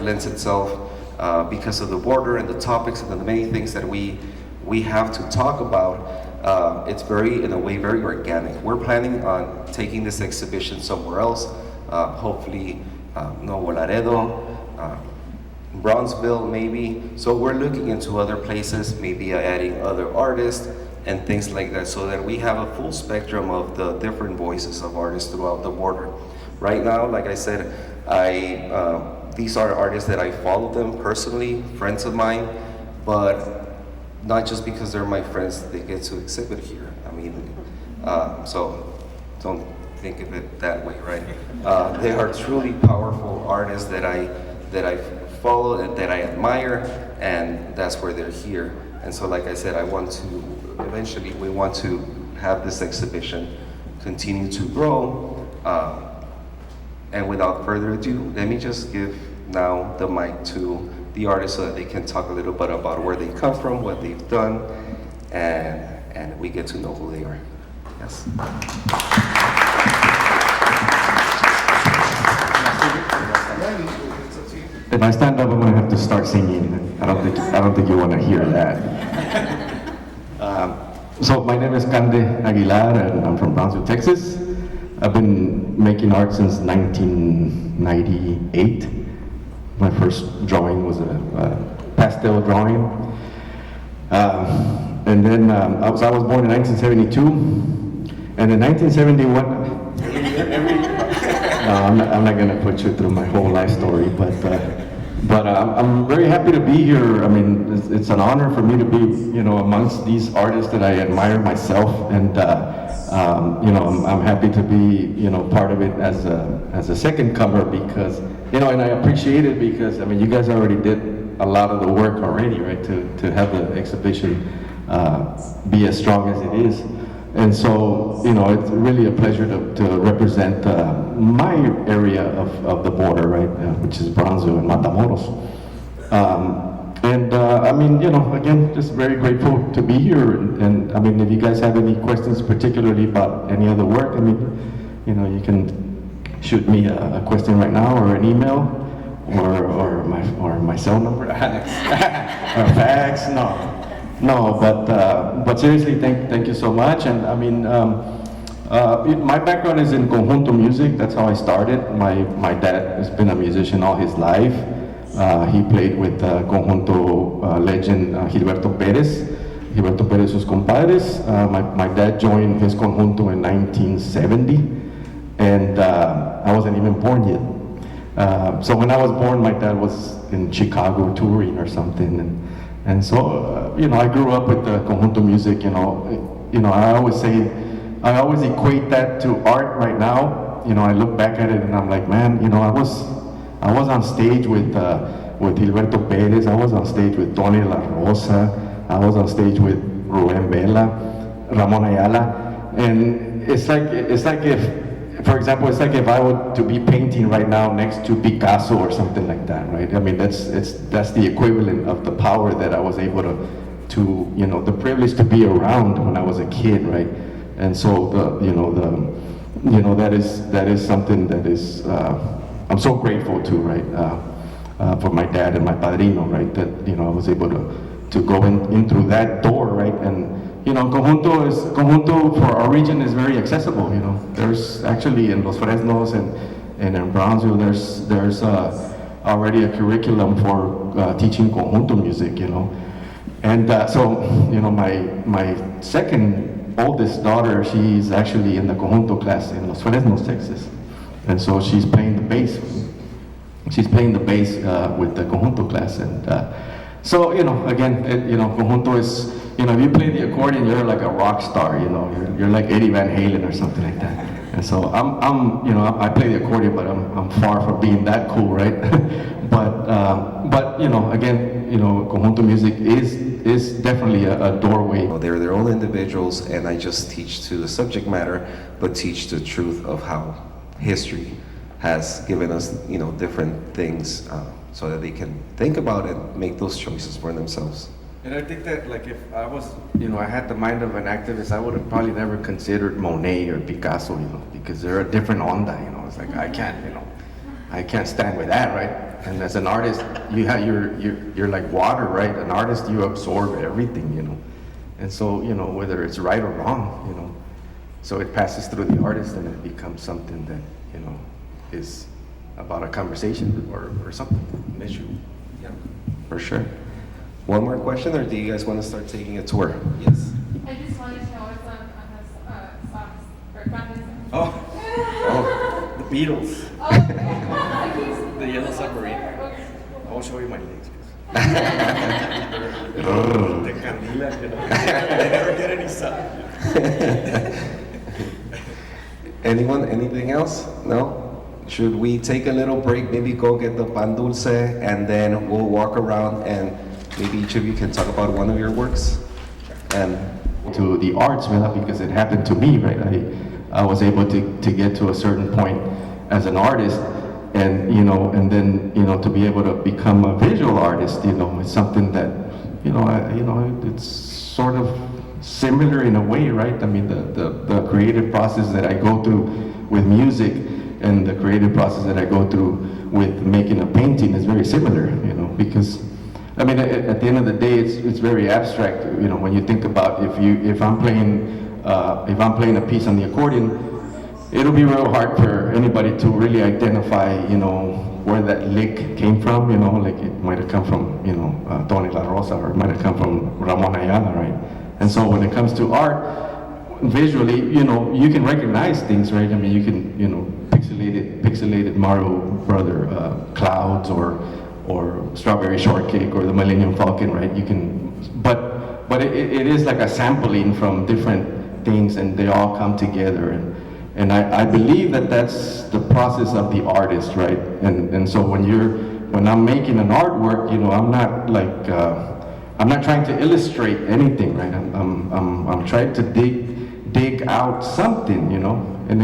lends itself because of the border and the topics and the many things that we have to talk about. It's very, in a way, very organic. We're planning on taking this exhibition somewhere else, hopefully Nuevo Laredo, Bronzeville maybe. So we're looking into other places, maybe adding other artists and things like that, so that we have a full spectrum of the different voices of artists throughout the border. Right now, like I said, these are artists that I follow them personally, friends of mine, but not just because they're my friends, they get to exhibit here. I mean, so don't think of it that way, right? They are truly powerful artists that I follow and that I admire, and that's where they're here. And so, like I said, eventually we want to have this exhibition continue to grow. And without further ado, let me just give now the mic to the artists so that they can talk a little bit about where they come from, what they've done, and we get to know who they are. Yes. If I stand up, I'm gonna have to start singing. I don't think you want to hear that. So my name is Cande Aguilar, and I'm from Brownsville, Texas. I've been making art since 1998. My first drawing was a pastel drawing. And then I was born in 1972. And in 1971, no, I'm not going to put you through my whole life story, but I'm very happy to be here. I mean, it's an honor for me to be, amongst these artists that I admire myself, and I'm happy to be, part of it as a second comer, because, and I appreciate it because, I mean, you guys already did a lot of the work already, right, to have the exhibition be as strong as it is. And so, it's really a pleasure to represent my area of the border, right, which is Bronzeville and Matamoros. Again, just very grateful to be here. And I mean, if you guys have any questions, particularly about any other work, I mean, you can shoot me a question right now, or an email, or my cell number, or fax. No, but seriously, thank you so much. And I mean, my background is in conjunto music. That's how I started. My dad has been a musician all his life. He played with conjunto legend Gilberto Pérez, sus compadres. My dad joined his conjunto in 1970, and I wasn't even born yet. So when I was born, my dad was in Chicago touring or something, and so, I grew up with the conjunto music, I always equate that to art right now. I look back at it and I'm like, man, I was on stage with Gilberto Pérez, I was on stage with Tony La Rosa, I was on stage with Rubén Vela, Ramón Ayala, and it's like if, for example, it's like if I were to be painting right now next to Picasso or something like that, right? I mean, that's the equivalent of the power that I was able to the privilege to be around when I was a kid, right? And so that is something that is I'm so grateful to, right? For my dad and my padrino, right? That I was able to go in through that door, right? And conjunto for our region is very accessible. There's actually in Los Fresnos and in Brownsville, there's already a curriculum for teaching conjunto music. And so my second oldest daughter, she's actually in the conjunto class in Los Fresnos, Texas, and so she's playing the bass. She's playing the bass with the conjunto class, and so again, conjunto is. If you play the accordion, you're like a rock star. You're like Eddie Van Halen or something like that. And so I play the accordion, but I'm far from being that cool, right? but again, conjunto music is definitely a doorway. They're their own individuals, and I just teach to the subject matter, but teach the truth of how history has given us, different things, so that they can think about it, make those choices for themselves. And I think that, like, if I was, I had the mind of an activist, I would have probably never considered Monet or Picasso, because they're a different onda, it's like, I can't, I can't stand with that, right? And as an artist, you're like water, right? An artist, you absorb everything, you know. And so, you know, whether it's right or wrong, you know, so it passes through the artist and it becomes something that, you know, is about a conversation or something, an issue. Yeah. For sure. One more question, or do you guys want to start taking a tour? Yes. I just wanted to know what's on his socks or buttons. Oh, Oh, the Beatles. Oh, okay. The Yellow Submarine. Okay. I won't show you my legs. The Candila, you know. They never get any sun. anyone, anything else? No? Should we take a little break, maybe go get the pan dulce, and then we'll walk around and maybe each of you can talk about one of your works? And To the arts, ¿verdad? Because it happened to me, right? I was able to get to a certain point as an artist, and you know, and then you know, to be able to become a visual artist, you know, it's something that you know, it's sort of similar in a way, right? I mean, the creative process that I go through with music and the creative process that I go through with making a painting is very similar, you know, because I mean, at the end of the day, it's very abstract. You know, when you think about if I'm playing a piece on the accordion, it'll be real hard for anybody to really identify, you know, where that lick came from. You know, like it might have come from, you know, Tony La Rosa, or it might have come from Ramon Ayala, right? And so when it comes to art, visually, you know, you can recognize things, right? I mean, you can, you know, pixelated Mario Brother clouds or Strawberry Shortcake or the Millennium Falcon, right? You can, but it is like a sampling from different things, and they all come together. And I believe that that's the process of the artist, right? And so when I'm making an artwork, you know, I'm not like I'm not trying to illustrate anything, right? I'm trying to dig out something, you know, and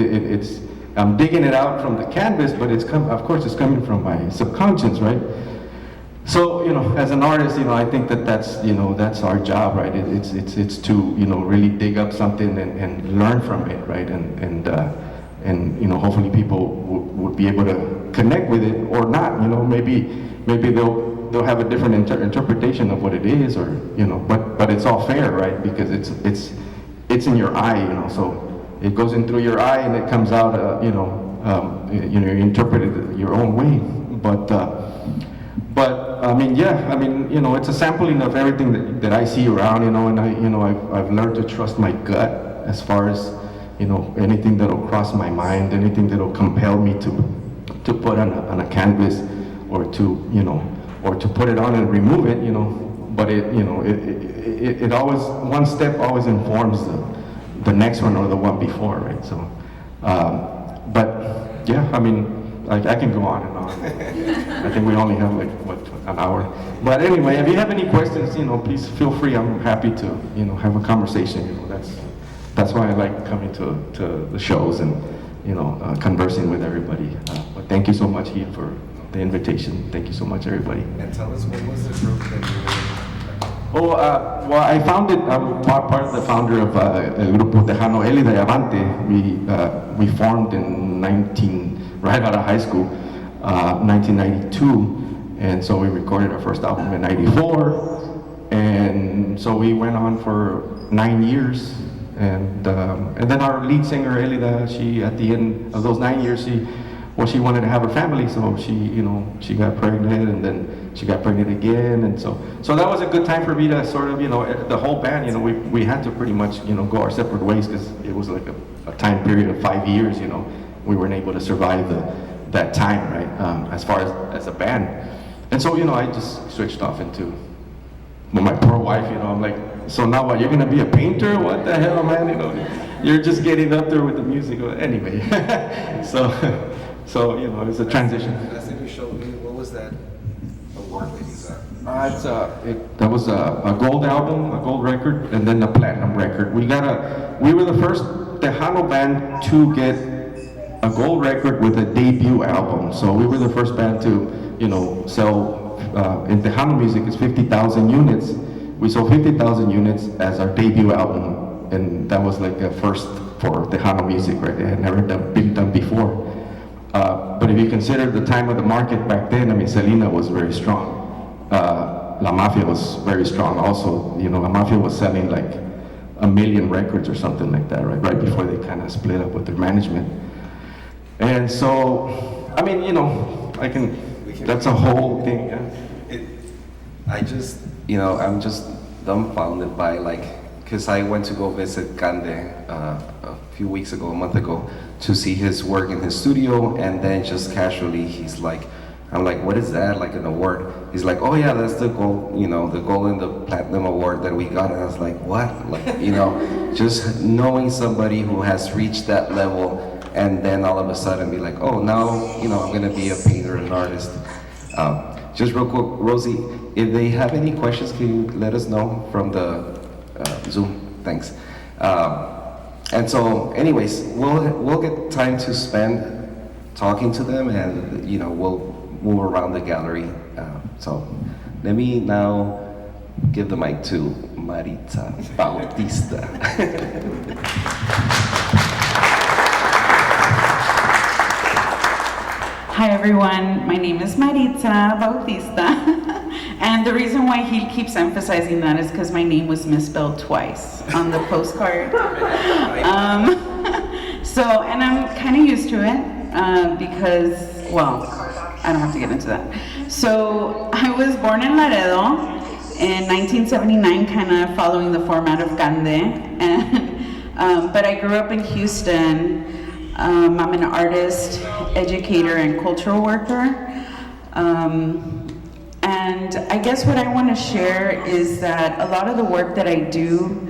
I'm digging it out from the canvas, but of course it's coming from my subconscious, right? So, you know, as an artist, you know, I think that's our job, right? It's to, you know, really dig up something and learn from it, right? And you know, hopefully people would be able to connect with it or not, you know, maybe they'll have a different interpretation of what it is, or, you know, but it's all fair, right? Because it's in your eye, you know, so it goes in through your eye and it comes out, you interpret it your own way, but I mean, yeah, I mean, you know, it's a sampling of everything that I see around, you know, and I've learned to trust my gut as far as, you know, anything that'll cross my mind, anything that'll compel me to put on a canvas, or to, you know, or to put it on and remove it, you know, but it always, one step always informs the next one or the one before, right? So, but yeah, I mean, I can go on and on. I think we only have like, an hour. But anyway, if you have any questions, you know, please feel free. I'm happy to, you know, have a conversation. You know, that's why I like coming to the shows and, you know, conversing with everybody. But thank you so much, Ian, for the invitation. Thank you so much, everybody. and tell us, what was the group that you were? Oh, well, I founded, I'm part of the founder of El Grupo Tejano Elida y Avante. We formed in right out of high school, 1992. And so we recorded our first album in 94. And so we went on for 9 years. And then our lead singer, Elida, she, at the end of those 9 years, she wanted to have her family, so she got pregnant, and then she got pregnant again, and so that was a good time for me to sort of, the whole band, we had to pretty much, go our separate ways, because it was like a time period of 5 years, we weren't able to survive that time, right, as far as a band. And so, I just switched off into, my poor wife, I'm like, so now what, you're gonna be a painter? What the hell, man, you're just getting up there with the music, anyway. So, it's a transition. Last thing you showed me, what was that award that you got? That was a gold album, a gold record, and then a platinum record. We were the first Tejano band to get a gold record with a debut album. So we were the first band to, sell, in Tejano music, it's 50,000 units. We sold 50,000 units as our debut album, and that was like a first for Tejano music, right? It had never been done before. But if you consider the time of the market back then, I mean, Selena was very strong. La Mafia was very strong also. You know, La Mafia was selling like 1 million records or something like that, right before they kind of split up with their management. And so, I mean, you know, that's a whole thing, yeah. I just, you know, I'm just dumbfounded by like, because I went to go visit Cande a few weeks ago, a month ago, to see his work in his studio, and then just casually he's like, I'm like, what is that, like an award? He's like, oh yeah, that's the gold, you know, the gold and the platinum award that we got. And I was like, what? Like, you know, just knowing somebody who has reached that level, and then all of a sudden be like, oh, now, you know, I'm gonna be a painter and artist. Just real quick, Rosie, if they have any questions, can you let us know from the Zoom? Thanks. And so, anyways, we'll get time to spend talking to them, and you know, we'll move around the gallery. So, let me now give the mic to Maritza Bautista. Hi everyone, my name is Maritza Bautista, and the reason why he keeps emphasizing that is because my name was misspelled twice on the postcard. And I'm kind of used to it because, well, I don't have to get into that. So I was born in Laredo in 1979, kind of following the format of Cande, and but I grew up in Houston. I'm an artist, educator, and cultural worker. And I guess what I want to share is that a lot of the work that I do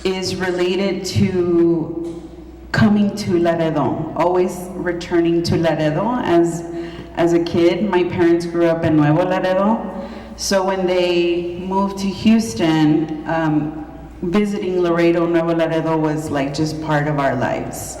is related to coming to Laredo, always returning to Laredo. As a kid, my parents grew up in Nuevo Laredo. So when they moved to Houston, visiting Laredo, Nuevo Laredo was like just part of our lives.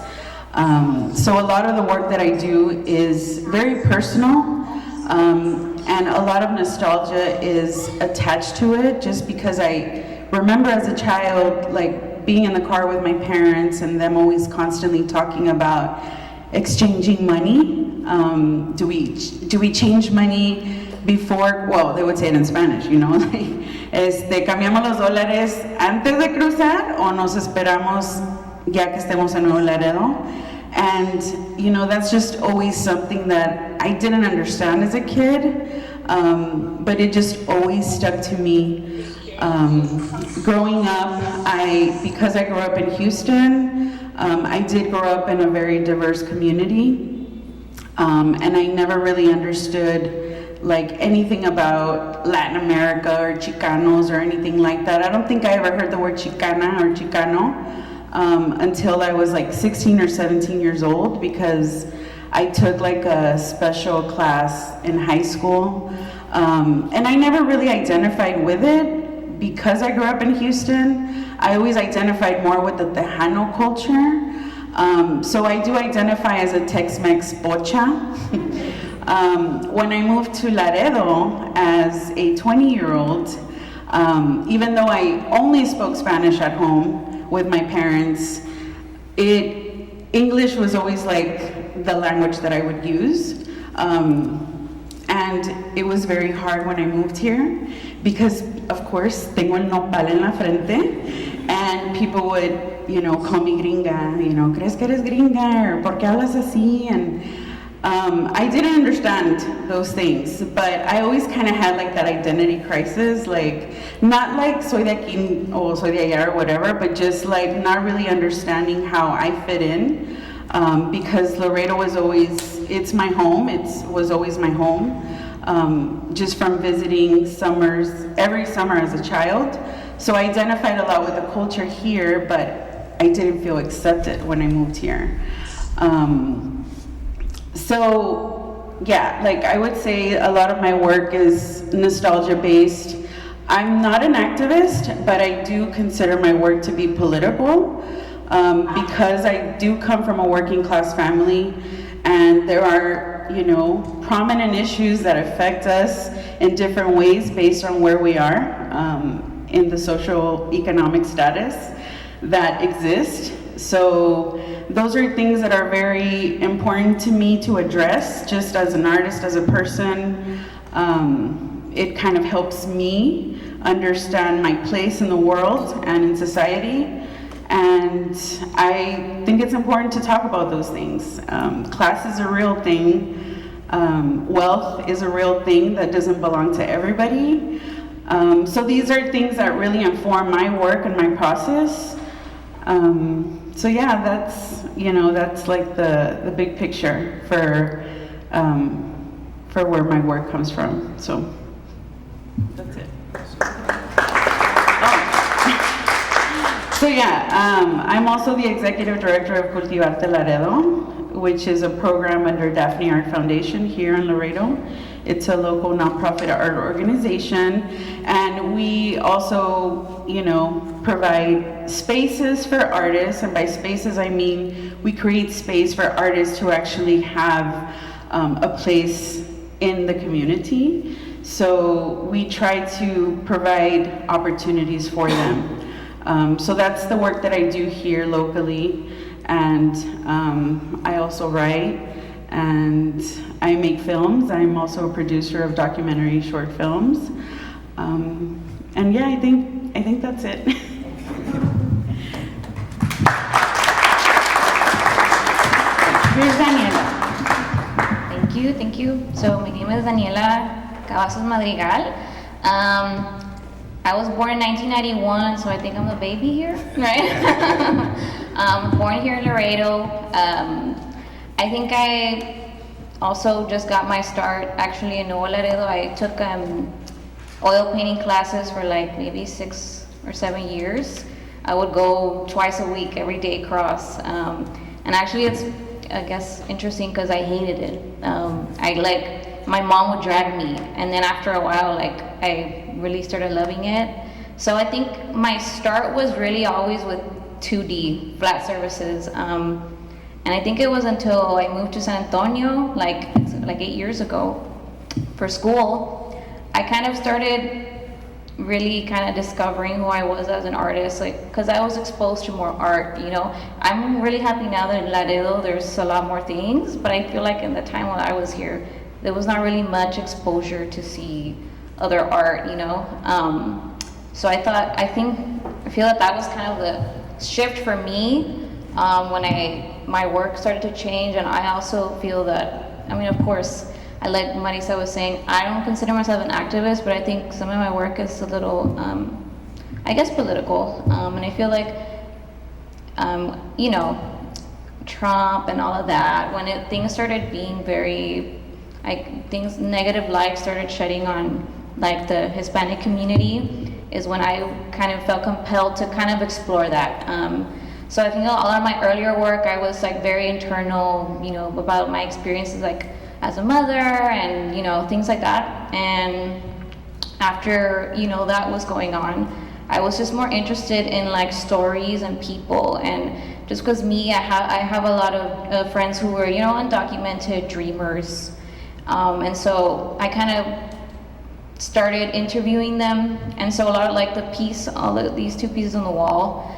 So a lot of the work that I do is very personal, and a lot of nostalgia is attached to it, just because I remember as a child, like being in the car with my parents and them always constantly talking about exchanging money. Do we change money before? Well, they would say it in Spanish, you know, like, cambiamos los dólares antes de cruzar o nos esperamos ya que estemos en Nuevo Laredo. And, you know, that's just always something that I didn't understand as a kid, but it just always stuck to me. Growing up, because I grew up in Houston, I did grow up in a very diverse community, and I never really understood like anything about Latin America or Chicanos or anything like that. I don't think I ever heard the word Chicana or Chicano until I was like 16 or 17 years old, because I took like a special class in high school, and I never really identified with it because I grew up in Houston. I always identified more with the Tejano culture, so I do identify as a Tex-Mex pocha. When I moved to Laredo as a 20-year-old, even though I only spoke Spanish at home with my parents, English was always like the language that I would use. And it was very hard when I moved here because, of course, tengo el nopal en la frente, and people would, you know, call me gringa, you know, ¿crees que eres gringa? Or ¿por qué hablas así? And I didn't understand those things, but I always kind of had like that identity crisis, like not like soy de aquí or soy de allá or whatever, but just like not really understanding how I fit in, because Laredo was always, it's my home, was always my home, just from visiting every summer as a child. So I identified a lot with the culture here, but I didn't feel accepted when I moved here. So yeah, like I would say a lot of my work is nostalgia based. I'm not an activist, but I do consider my work to be political, because I do come from a working class family, and there are, you know, prominent issues that affect us in different ways based on where we are in the social economic status that exist. So those are things that are very important to me to address, just as an artist, as a person. It kind of helps me understand my place in the world and in society. And I think it's important to talk about those things. Class is a real thing. Wealth is a real thing that doesn't belong to everybody. So these are things that really inform my work and my process. So yeah, that's like the big picture for where my work comes from. So that's it. So yeah, I'm also the executive director of Cultivarte Laredo, which is a program under Daphne Art Foundation here in Laredo. It's a local nonprofit art organization, and we also, provide spaces for artists, and by spaces I mean we create space for artists to actually have a place in the community. So we try to provide opportunities for them. So that's the work that I do here locally, and I also write and I make films. I'm also a producer of documentary short films, and yeah, I think that's it. Here's Daniela. Thank you. So my name is Daniela Cavazos Madrigal. I was born in 1991, so I think I'm a baby here, right? Born here in Laredo. I think I also just got my start actually in Nuevo Laredo. I took oil painting classes for like maybe 6 or 7 years. I would go twice a week, every day across. And actually it's, I guess, interesting because I hated it. My mom would drag me, and then after a while, I really started loving it. So I think my start was really always with 2D, flat surfaces. And I think it was until I moved to San Antonio, like 8 years ago, for school, I kind of started really kind of discovering who I was as an artist, because I was exposed to more art, I'm really happy now that in Laredo there's a lot more things, but I feel like in the time when I was here, there was not really much exposure to see other art, So I feel that was kind of the shift for me when my work started to change, and I also feel that, of course, like Marisa was saying, I don't consider myself an activist, but I think some of my work is a little, I guess, political, and I feel like, Trump and all of that, when things started being very, negative light started shedding on the Hispanic community, is when I kind of felt compelled to kind of explore that. So I think a lot of my earlier work, I was very internal, about my experiences as a mother and things like that. And after that was going on, I was just more interested in stories and people, and just because I have a lot of friends who were undocumented dreamers, and so I kind of started interviewing them. And so a lot of all of these 2 pieces on the wall,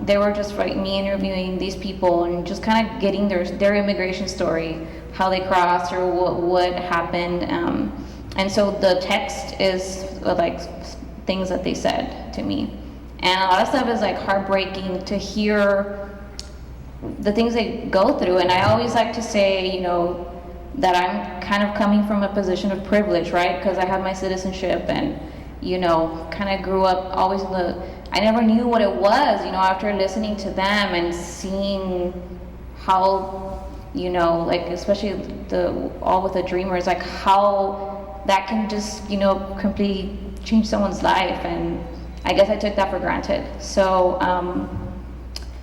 they were just me interviewing these people and just kind of getting their immigration story, how they crossed or what happened. And so the text is things that they said to me. And a lot of stuff is heartbreaking to hear the things they go through. And I always like to say, that I'm kind of coming from a position of privilege, right? Because I have my citizenship and, kind of grew up always I never knew what it was, after listening to them and seeing how, especially all with the dreamers, how that can just, completely change someone's life. And I guess I took that for granted. So,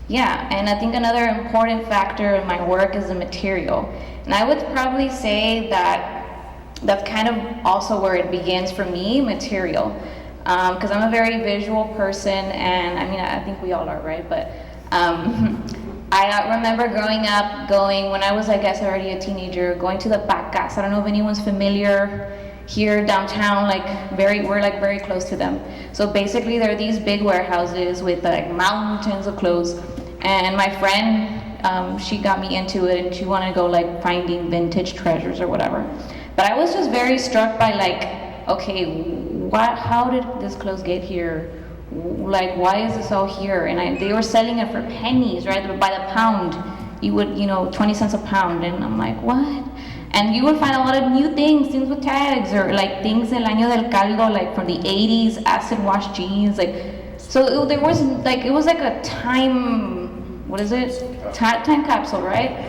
yeah, and I think another important factor in my work is the material. And I would probably say that's kind of also where it begins for me, material. Because I'm a very visual person, and I think we all are, right? But I remember growing up, when I was, I guess, already a teenager, going to the Pacas. I don't know if anyone's familiar here downtown, we're very close to them. So basically there are these big warehouses with mountains of clothes, And my friend, she got me into it, and she wanted to go like finding vintage treasures or whatever. But I was just very struck by like, okay, how did this clothes get here? Like, why is this all here? And they were selling it for pennies, right? By the pound. You would, 20 cents a pound. And I'm like, what? And you would find a lot of new things with tags, or like things del año del caldo, like from the 80s, acid wash jeans, like, so there was like, it was like a time, what is it? Time capsule, right?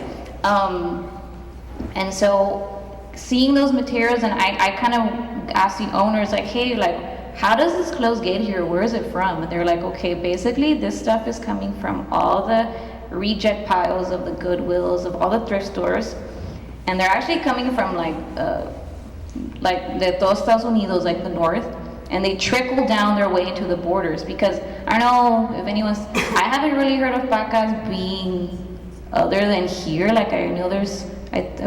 And so seeing those materials, and I kind of asked the owners, like, hey, like, how does this clothes get here? Where is it from? And they're like, okay, basically this stuff is coming from all the reject piles of the Goodwills, of all the thrift stores. And they're actually coming from like the dos Estados Unidos, like the north, and they trickle down their way into the borders, because I don't know if anyone's, I haven't really heard of pacas being other than here. Like I know I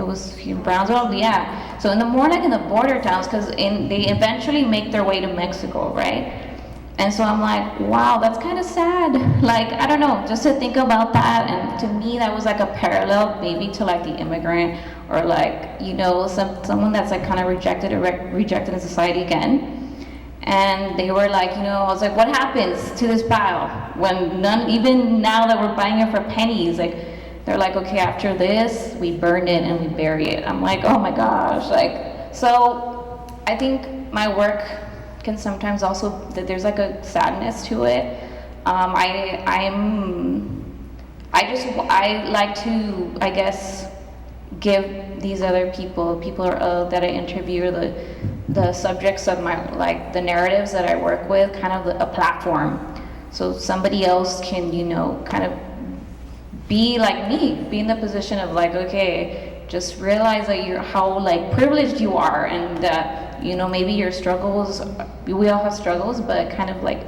was here in Brownsville, yeah. So in the more like in the border towns, because they eventually make their way to Mexico, right? And so I'm like, wow, that's kind of sad. Like, I don't know, just to think about that. And to me, that was like a parallel maybe to like the immigrant, or like, someone that's like kind of rejected in society again. And they were like, I was like, what happens to this pile when even now that we're buying it for pennies, like, they're like, okay, after this, we burn it and we bury it. I'm like, oh my gosh, like, so I think my work can sometimes also, that there's like a sadness to it. I like to, I guess, give these other people that I interview, or the subjects of my, like the narratives that I work with, kind of a platform, so somebody else can, kind of be like me, be in the position of like, okay, just realize that how like privileged you are, and maybe your struggles, we all have struggles, but kind of like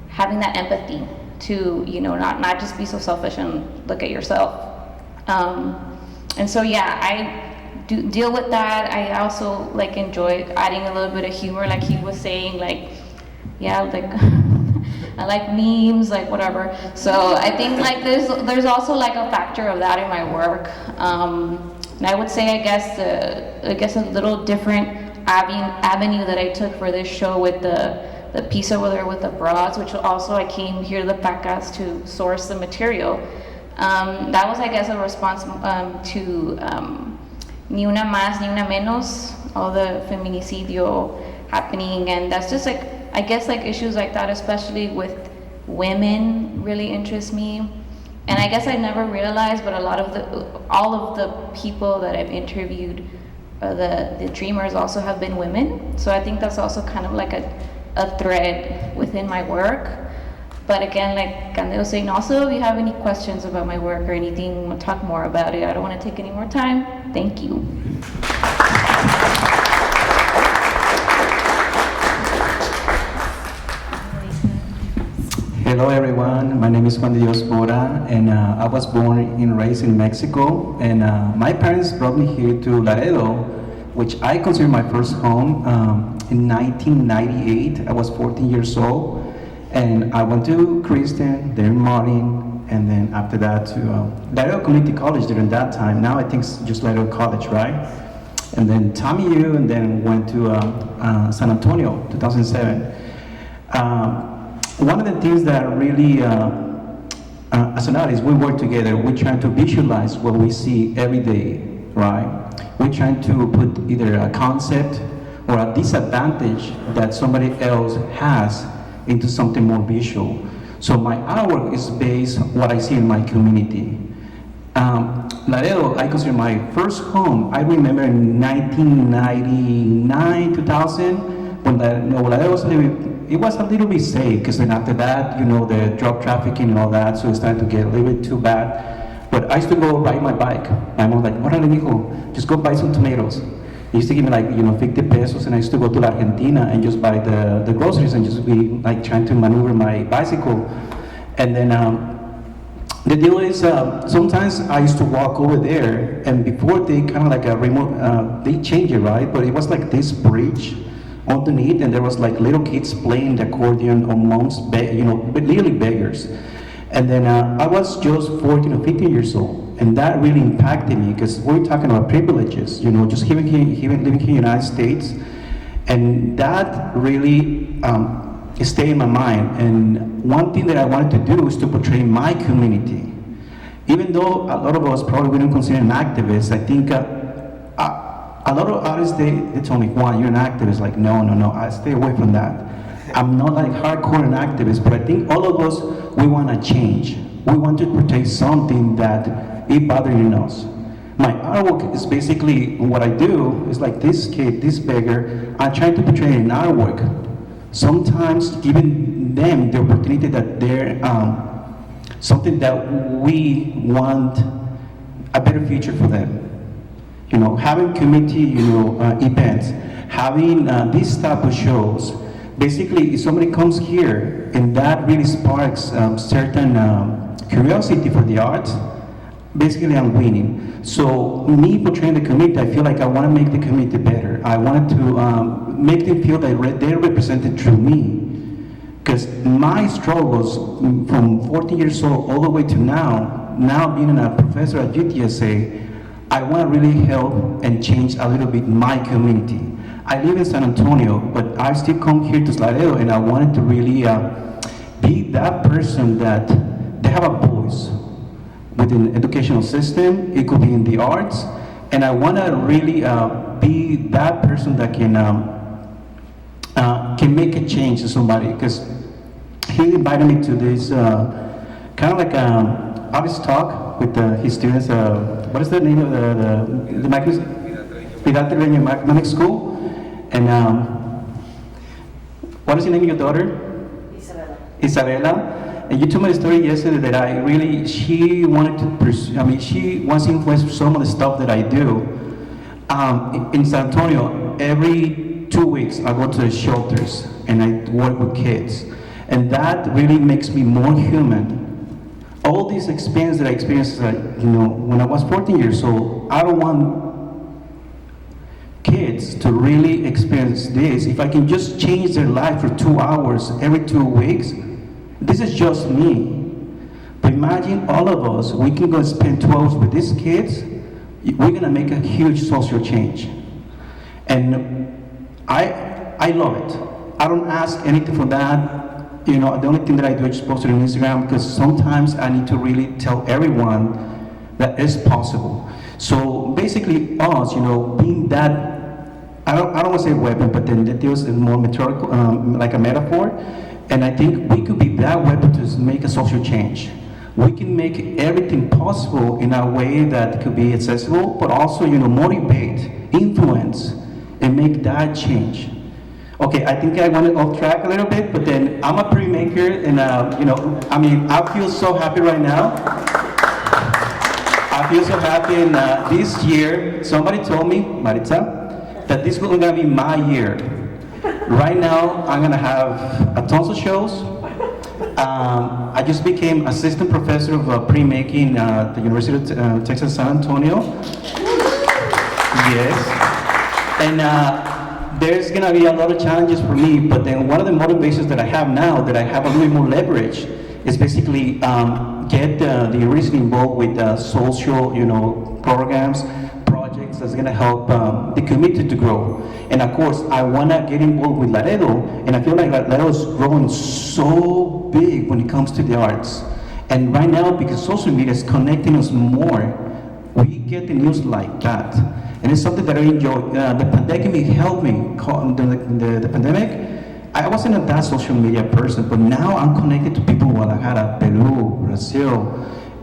having that empathy to, not just be so selfish and look at yourself. And so, yeah, I do deal with that. I also like enjoy adding a little bit of humor, like he was saying, like, yeah, like I like memes, like whatever. So I think like there's also like a factor of that in my work. And I would say, I guess a little different avenue that I took for this show with the piece over there with the bras, which also I came here to the Pacas to source the material. That was, I guess, a response to Ni Una Más, Ni Una Menos, all the feminicidio happening, and that's just like, I guess, like issues like that, especially with women, really interest me. And I guess I never realized, but all of the people that I've interviewed, the dreamers, also have been women. So I think that's also kind of like a thread within my work. But again, like Candelo was saying, also, if you have any questions about my work or anything, we'll talk more about it. I don't want to take any more time. Thank you. Hello everyone, my name is Juan de Dios Mora, and I was born and raised in Mexico, and my parents brought me here to Laredo, which I consider my first home. In 1998, I was 14 years old, and I went to Christian, then Martin, and then after that to Laredo Community College during that time. Now I think it's just Laredo College, right? And then Tommy U, and then went to San Antonio, 2007. One of the things that really, as an artist, we work together. We're trying to visualize what we see every day, right? We're trying to put either a concept or a disadvantage that somebody else has into something more visual. So my artwork is based on what I see in my community. Laredo, I consider my first home. I remember in 1999, 2000, when Laredo was it was a little bit safe, because then after that, the drug trafficking and all that, so it started to get a little bit too bad. But I used to go ride my bike. My mom was like, "Órale, mijo, just go buy some tomatoes." He used to give me like 50 pesos, and I used to go to Argentina and just buy the groceries and just be like trying to maneuver my bicycle. And then the deal is, sometimes I used to walk over there, and before they kind of like they changed it, right? But it was like this bridge underneath, and there was like little kids playing the accordion amongst, literally beggars. And then I was just 14 or 15 years old, and that really impacted me because we're talking about privileges, you know, just living here in the United States, and that really stayed in my mind. And one thing that I wanted to do is to portray my community. Even though a lot of us probably wouldn't consider an activist, I think a lot of artists, they told me, Juan, you're an activist. Like, no, I stay away from that. I'm not like hardcore an activist, but I think all of us, we want to change. We want to portray something that is bothering us. My artwork is basically, what I do is like this kid, this beggar, I'm trying to portray an artwork. Sometimes giving them the opportunity that they're, something that we want a better future for them. You know, having community, events, having these type of shows. Basically, if somebody comes here and that really sparks certain curiosity for the arts, basically I'm winning. So me portraying the community, I feel like I want to make the community better. I wanted to make them feel that they're represented through me. Because my struggles from 14 years old all the way to now being a professor at UTSA, I want to really help and change a little bit my community. I live in San Antonio, but I still come here to Laredo, and I wanted to really be that person that they have a voice within the educational system. It could be in the arts, and I want to really be that person that can make a change to somebody. Because he invited me to this kind of like artist talk with his students. What is the name of the Vidal Treviño Magnet School? And what is the name of your daughter? Isabella. And you told me the story yesterday that she wanted to pursue, she wants to influence some of the stuff that I do. In San Antonio, every 2 weeks I go to the shelters and I work with kids. And that really makes me more human. All this experience that I experienced, when I was 14 years old, I don't want kids to really experience this. If I can just change their life for 2 hours every 2 weeks, this is just me. But imagine all of us, we can go spend 2 hours with these kids, we're gonna make a huge social change. And I love it. I don't ask anything for that. The only thing that I do is post it on Instagram because sometimes I need to really tell everyone that it's possible. So basically us, being that, I don't want to say weapon, but then that is more metaphorical, like a metaphor. And I think we could be that weapon to make a social change. We can make everything possible in a way that could be accessible, but also, motivate, influence, and make that change. Okay, I think I went off track a little bit, but then I'm a printmaker, and I feel so happy right now. I feel so happy, and this year, somebody told me, Maritza, that this was gonna be my year. Right now, I'm gonna have a tons of shows. I just became assistant professor of printmaking at the University of Texas San Antonio. Yes, and there's gonna be a lot of challenges for me, but then one of the motivations that I have now, that I have a little more leverage, is basically get the university involved with social, programs, projects that's gonna help the community to grow. And of course, I wanna get involved with Laredo, and I feel like Laredo is growing so big when it comes to the arts. And right now, because social media is connecting us more, we get the news like that. And it's something that I enjoy. The pandemic helped me. The pandemic, I wasn't a that social media person, but now I'm connected to people in Guadalajara, Peru, Brazil,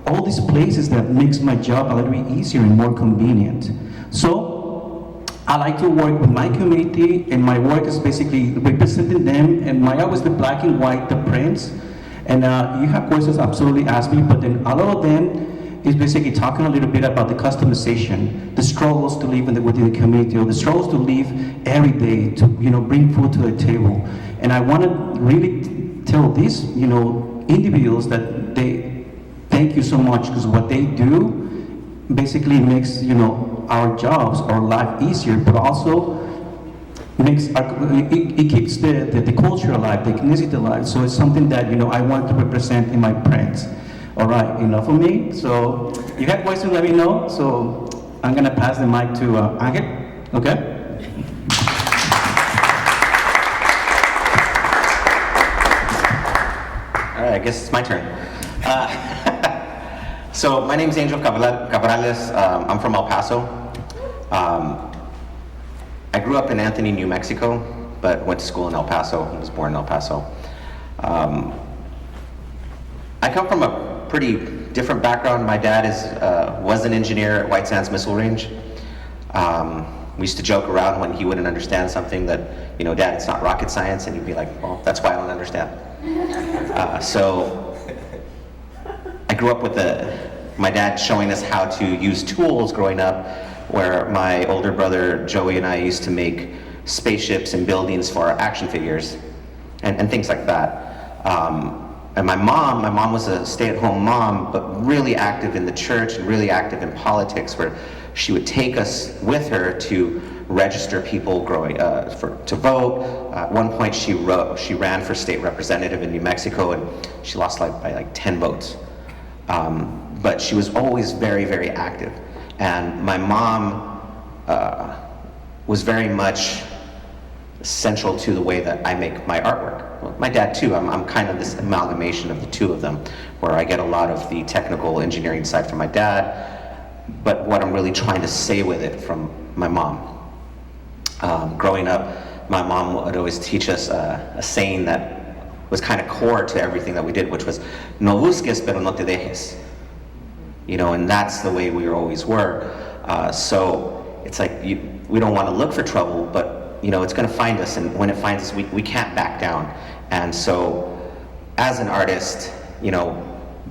all these places that makes my job a little bit easier and more convenient. So I like to work with my community, and my work is basically representing them, and my art is the black and white, the prints. And you have questions, absolutely ask me, but then a lot of them is basically talking a little bit about the customization, the struggles to live within the community, or the struggles to live every day, to bring food to the table. And I want to really tell these individuals that they thank you so much, because what they do basically makes our jobs, our life easier, but also makes it keeps the culture alive, the ethnicity alive. So it's something that I want to represent in my prints. All right, enough of me. So you have questions, let me know. So I'm gonna pass the mic to Angel, okay? All right, I guess it's my turn. So my name is Angel Cabrales. I'm from El Paso. I grew up in Anthony, New Mexico, but went to school in El Paso. I was born in El Paso. I come from a pretty different background. My dad was an engineer at White Sands Missile Range. We used to joke around when he wouldn't understand something that, Dad, it's not rocket science, and he'd be like, well, that's why I don't understand. So I grew up with my dad showing us how to use tools growing up, where my older brother Joey and I used to make spaceships and buildings for our action figures and things like that. And my mom was a stay-at-home mom, but really active in the church and really active in politics, where she would take us with her to register people to vote. At one point she ran for state representative in New Mexico, and she lost by 10 votes. But she was always very, very active. And my mom was very much central to the way that I make my artwork. Well, my dad too. I'm kind of this amalgamation of the two of them, where I get a lot of the technical engineering side from my dad, but what I'm really trying to say with it from my mom. Growing up, my mom would always teach us a saying that was kind of core to everything that we did, which was, no busques, pero no te dejes. And that's the way we always were. So it's like, we don't want to look for trouble, but it's going to find us, and when it finds us, we can't back down. And so, as an artist,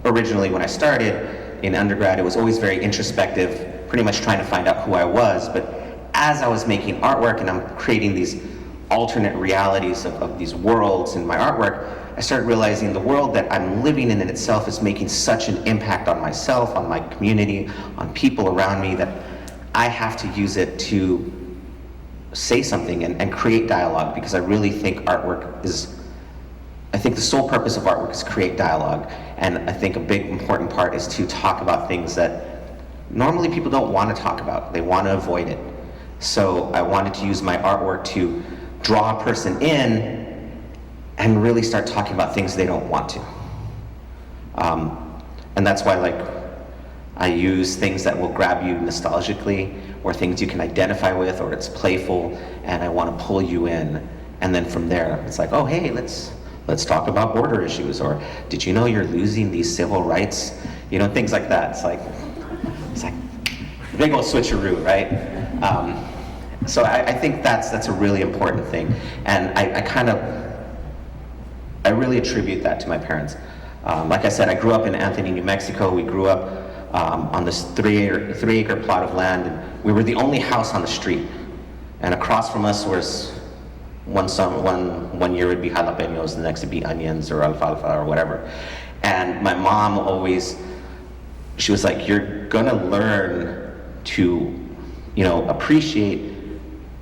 originally when I started in undergrad, it was always very introspective, pretty much trying to find out who I was. But as I was making artwork and I'm creating these alternate realities of these worlds in my artwork, I started realizing the world that I'm living in itself is making such an impact on myself, on my community, on people around me, that I have to use it to say something and create dialogue, because I really think I think the sole purpose of artwork is create dialogue. And I think a big important part is to talk about things that normally people don't want to talk about. They want to avoid it. So I wanted to use my artwork to draw a person in and really start talking about things they don't want to. And that's why I use things that will grab you nostalgically, or things you can identify with, or it's playful, and I want to pull you in. And then from there, it's like, oh, hey, let's talk about border issues, or did you know you're losing these civil rights? Things like that. It's like big old switcheroo, right? So I think that's a really important thing, and I really attribute that to my parents. Like I said, I grew up in Anthony, New Mexico. We grew up on this 3-acre plot of land, and we were the only house on the street. And across from us was one year would be jalapenos, the next would be onions or alfalfa or whatever. And my mom she was like, you're gonna learn to, appreciate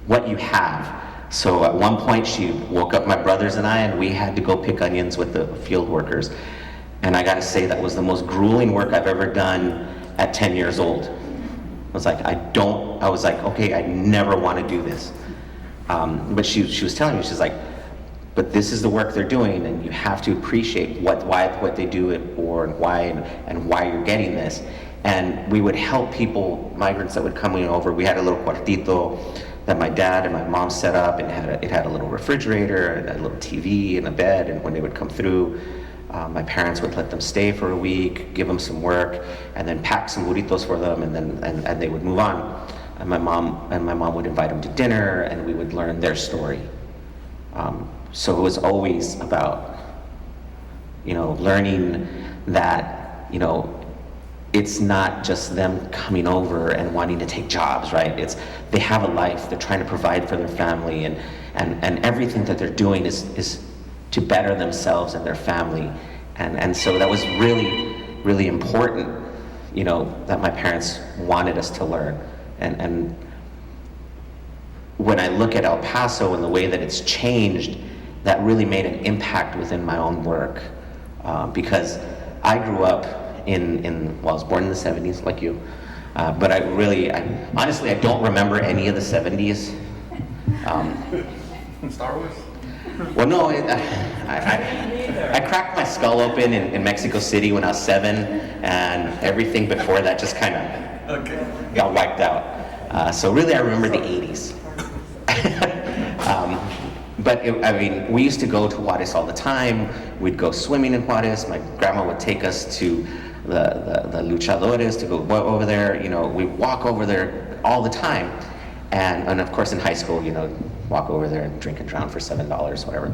what you have. So at one point she woke up my brothers and I, and we had to go pick onions with the field workers. And I gotta say, that was the most grueling work I've ever done at 10 years old. I was like, okay, I never want to do this. But she was telling me, she's like, but this is the work they're doing, and you have to appreciate what they do it for, and why you're getting this. And we would help people, migrants that would come over. We had a little cuartito that my dad and my mom set up, and it had a little refrigerator and a little TV and a bed. And when they would come through, my parents would let them stay for a week, give them some work, and then pack some burritos for them, and they would move on. And my mom would invite them to dinner, and we would learn their story. So it was always about, learning that, it's not just them coming over and wanting to take jobs, right? They have a life. They're trying to provide for their family, and everything that they're doing is to better themselves and their family. And so that was really, really important, that my parents wanted us to learn. And when I look at El Paso and the way that it's changed, that really made an impact within my own work. Because I grew up well, I was born in the 70s, like you. But honestly, I don't remember any of the 70s. Star Wars? Well, no, I cracked my skull open in Mexico City when I was 7, and everything before that just kind of got wiped out. So really, I remember the 80s. But we used to go to Juarez all the time. We'd go swimming in Juarez. My grandma would take us to the luchadores to go over there. You know, we walk over there all the time. And of course in high school, you know, walk over there and drink and drown for $7, whatever.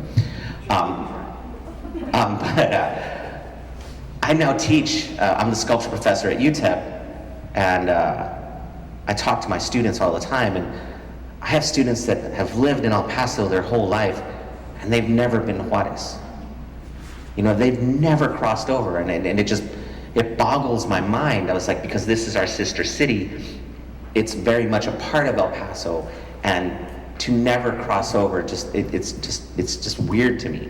I now teach, I'm the sculpture professor at UTEP, and I talk to my students all the time, and I have students that have lived in El Paso their whole life, and they've never been to Juarez. You know, they've never crossed over, and it boggles my mind. I was like, because this is our sister city, it's very much a part of El Paso, and to never cross over, it's just weird to me.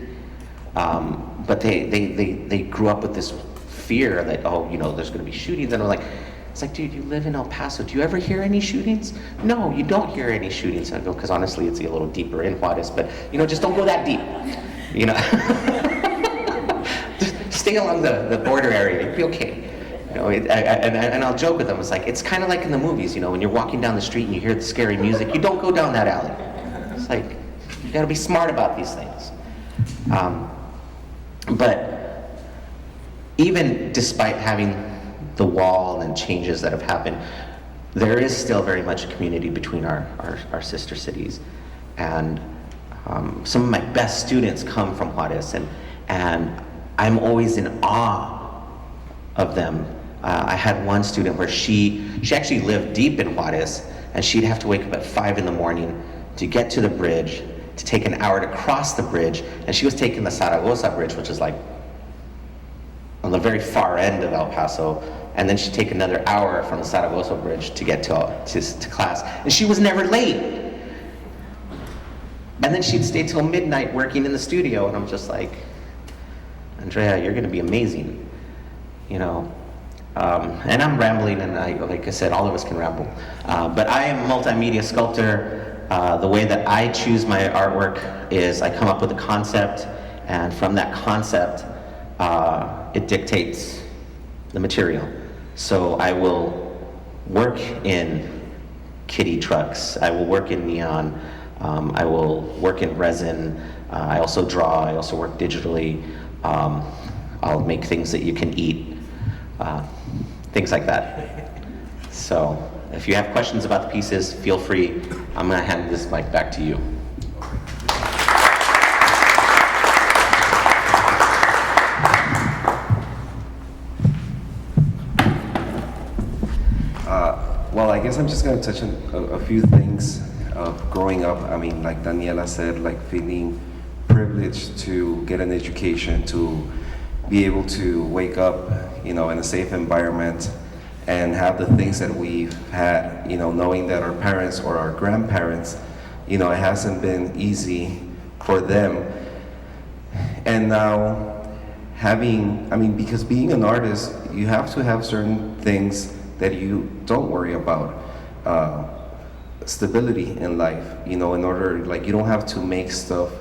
But they grew up with this fear that, oh, you know, there's going to be shootings, and I'm like, it's like, dude, you live in El Paso. Do you ever hear any shootings? No, you don't hear any shootings. I go, because honestly, it's a little deeper in Juarez, but you know, just don't go that deep. You know, just stay along the border area. You'll be okay. You know, and I'll joke with them. It's like, it's kind of like in the movies, you know, when you're walking down the street and you hear the scary music, you don't go down that alley. It's like, you gotta be smart about these things. But even despite having the wall and changes that have happened, there is still very much a community between our sister cities. And some of my best students come from Juarez, and I'm always in awe of them. I had one student where she actually lived deep in Juarez, and she'd have to wake up at 5 in the morning to get to the bridge, to take an hour to cross the bridge, and she was taking the Zaragoza Bridge, which is like on the very far end of El Paso, and then she'd take another hour from the Zaragoza Bridge to get to class, and she was never late. And then she'd stay till midnight working in the studio, and I'm just like, Andrea, you're gonna be amazing, you know. And I'm rambling, and like I said, all of us can ramble. But I am a multimedia sculptor. The way that I choose my artwork is I come up with a concept, and from that concept, it dictates the material. So I will work in kiddie trucks. I will work in neon. I will work in resin. I also draw. I also work digitally. I'll make things that you can eat. Things like that. So if you have questions about the pieces, feel free. I'm going to hand this mic back to you. Well, I guess I'm just going to touch on a few things of growing up. I mean, like Daniela said, like feeling privileged to get an education, to be able to wake up, you know, in a safe environment and have the things that we've had, you know, knowing that our parents or our grandparents, you know, it hasn't been easy for them. And now having, I mean, because being an artist, you have to have certain things that you don't worry about. Stability in life, you know, in order, like, you don't have to make stuff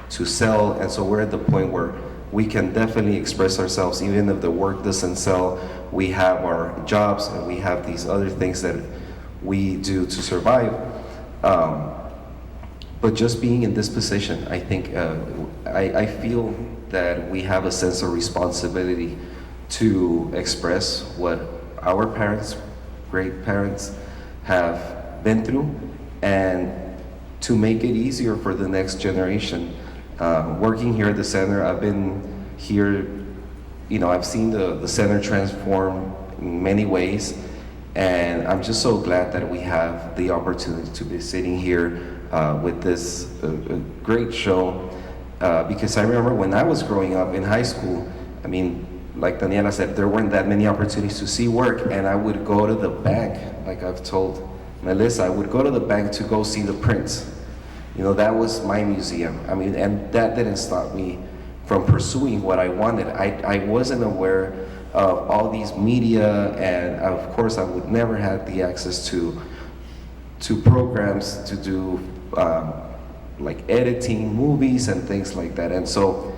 to sell. And so we're at the point where we can definitely express ourselves, even if the work doesn't sell. We have our jobs and we have these other things that we do to survive. But just being in this position, I think, I feel that we have a sense of responsibility to express what our parents, great parents have been through, and to make it easier for the next generation. Working here at the center, I've been here, you know, I've seen the center transform in many ways, and I'm just so glad that we have the opportunity to be sitting here with this great show, because I remember when I was growing up in high school, I mean, like Daniela said, there weren't that many opportunities to see work, and I would go to the bank, like I've told Melissa, I would go to the bank to go see the prints. You know, that was my museum. I mean, and that didn't stop me from pursuing what I wanted. I wasn't aware of all these media, and of course I would never have the access to programs to do like editing movies and things like that. And so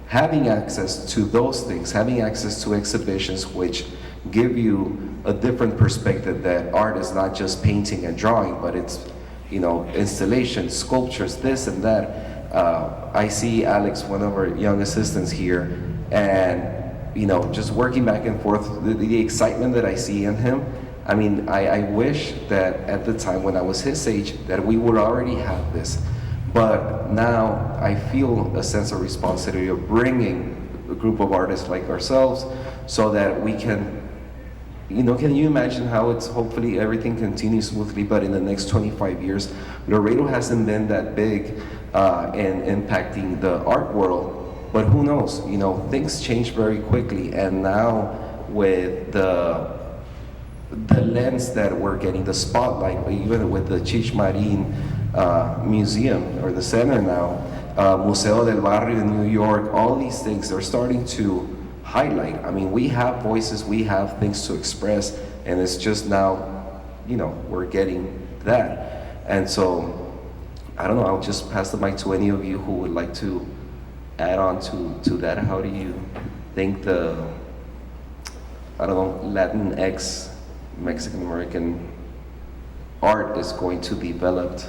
having access to those things, having access to exhibitions which give you a different perspective, that art is not just painting and drawing, but it's, you know, installations, sculptures, this and that. I see Alex, one of our young assistants here, and you know, just working back and forth, the excitement that I see in him. I mean, I wish that at the time when I was his age that we would already have this. But now I feel a sense of responsibility of bringing a group of artists like ourselves so that we can, you know, can you imagine how it's hopefully everything continues smoothly, but in the next 25 years, Laredo hasn't been that big in impacting the art world. But who knows, you know, things change very quickly, and now with the lens that we're getting, the spotlight, even with the Chich Marin Museum, or the center now, Museo del Barrio in New York, all these things are starting to highlight. I mean, we have voices, we have things to express, and it's just now, you know, we're getting that. And so, I don't know, I'll just pass the mic to any of you who would like to add on to that. How do you think the, I don't know, Latinx, Mexican American art is going to develop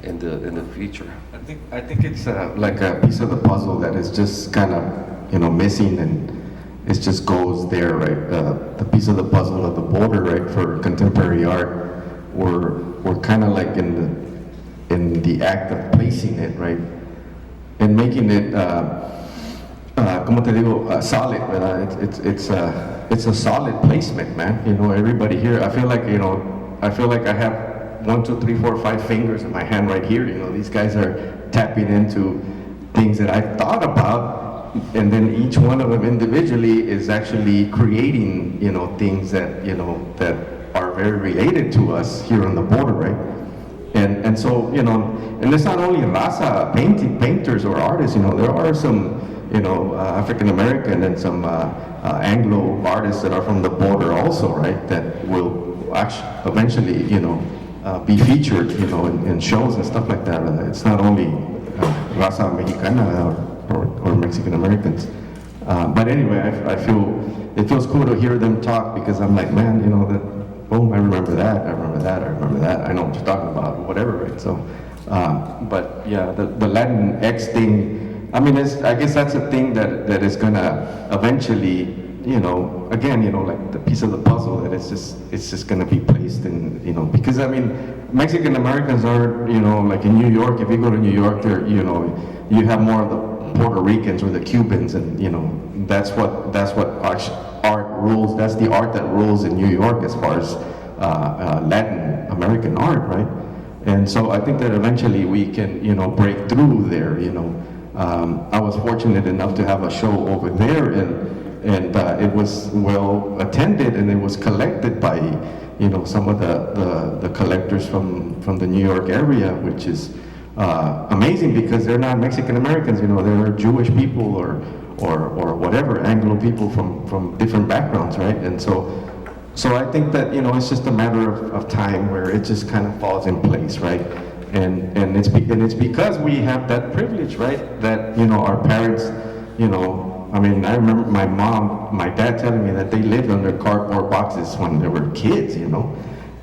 in the future? I think it's like a piece of the puzzle that is just kind of, you know, missing, and it just goes there, right? The piece of the puzzle of the border, right, for contemporary art, we're kind of like in the act of placing it, right, and making it, como te digo, solid, ¿verdad? It's a solid placement, man. You know, everybody here, I feel like, you know, I have 1, 2, 3, 4, 5 fingers in my hand right here. You know, these guys are tapping into things that I thought about, and then each one of them individually is actually creating, you know, things that, you know, that are very related to us here on the border, right? And so, you know, and it's not only raza, painters or artists, you know, there are some, you know, African American and some Anglo artists that are from the border also, right, that will actually eventually, you know, be featured, you know, in shows and stuff like that. It's not only raza mexicana or Mexican Americans. But anyway, I feel, it feels cool to hear them talk, because I'm like, man, you know, that, oh, I remember that, I remember that, I remember that, I know what you're talking about, whatever, right? So, but yeah, the Latinx thing, I mean, I guess that's a thing that is gonna eventually, you know, again, you know, like the piece of the puzzle that it's just gonna be placed in, you know, because I mean, Mexican Americans are, you know, like in New York, if you go to New York, there, you know, you have more of the Puerto Ricans or the Cubans, and you know, that's what art rules. That's the art that rules in New York as far as Latin American art, right? And so I think that eventually we can, you know, break through there. You know, I was fortunate enough to have a show over there, and it was well attended, and it was collected by, you know, some of the collectors from the New York area, which is amazing, because they're not Mexican Americans, you know, they're Jewish people or whatever, Anglo people from different backgrounds, right? And so I think that, you know, it's just a matter of time where it just kind of falls in place, right? And it's because we have that privilege, right? That, you know, our parents, you know, I mean, I remember my dad telling me that they lived under cardboard boxes when they were kids, you know?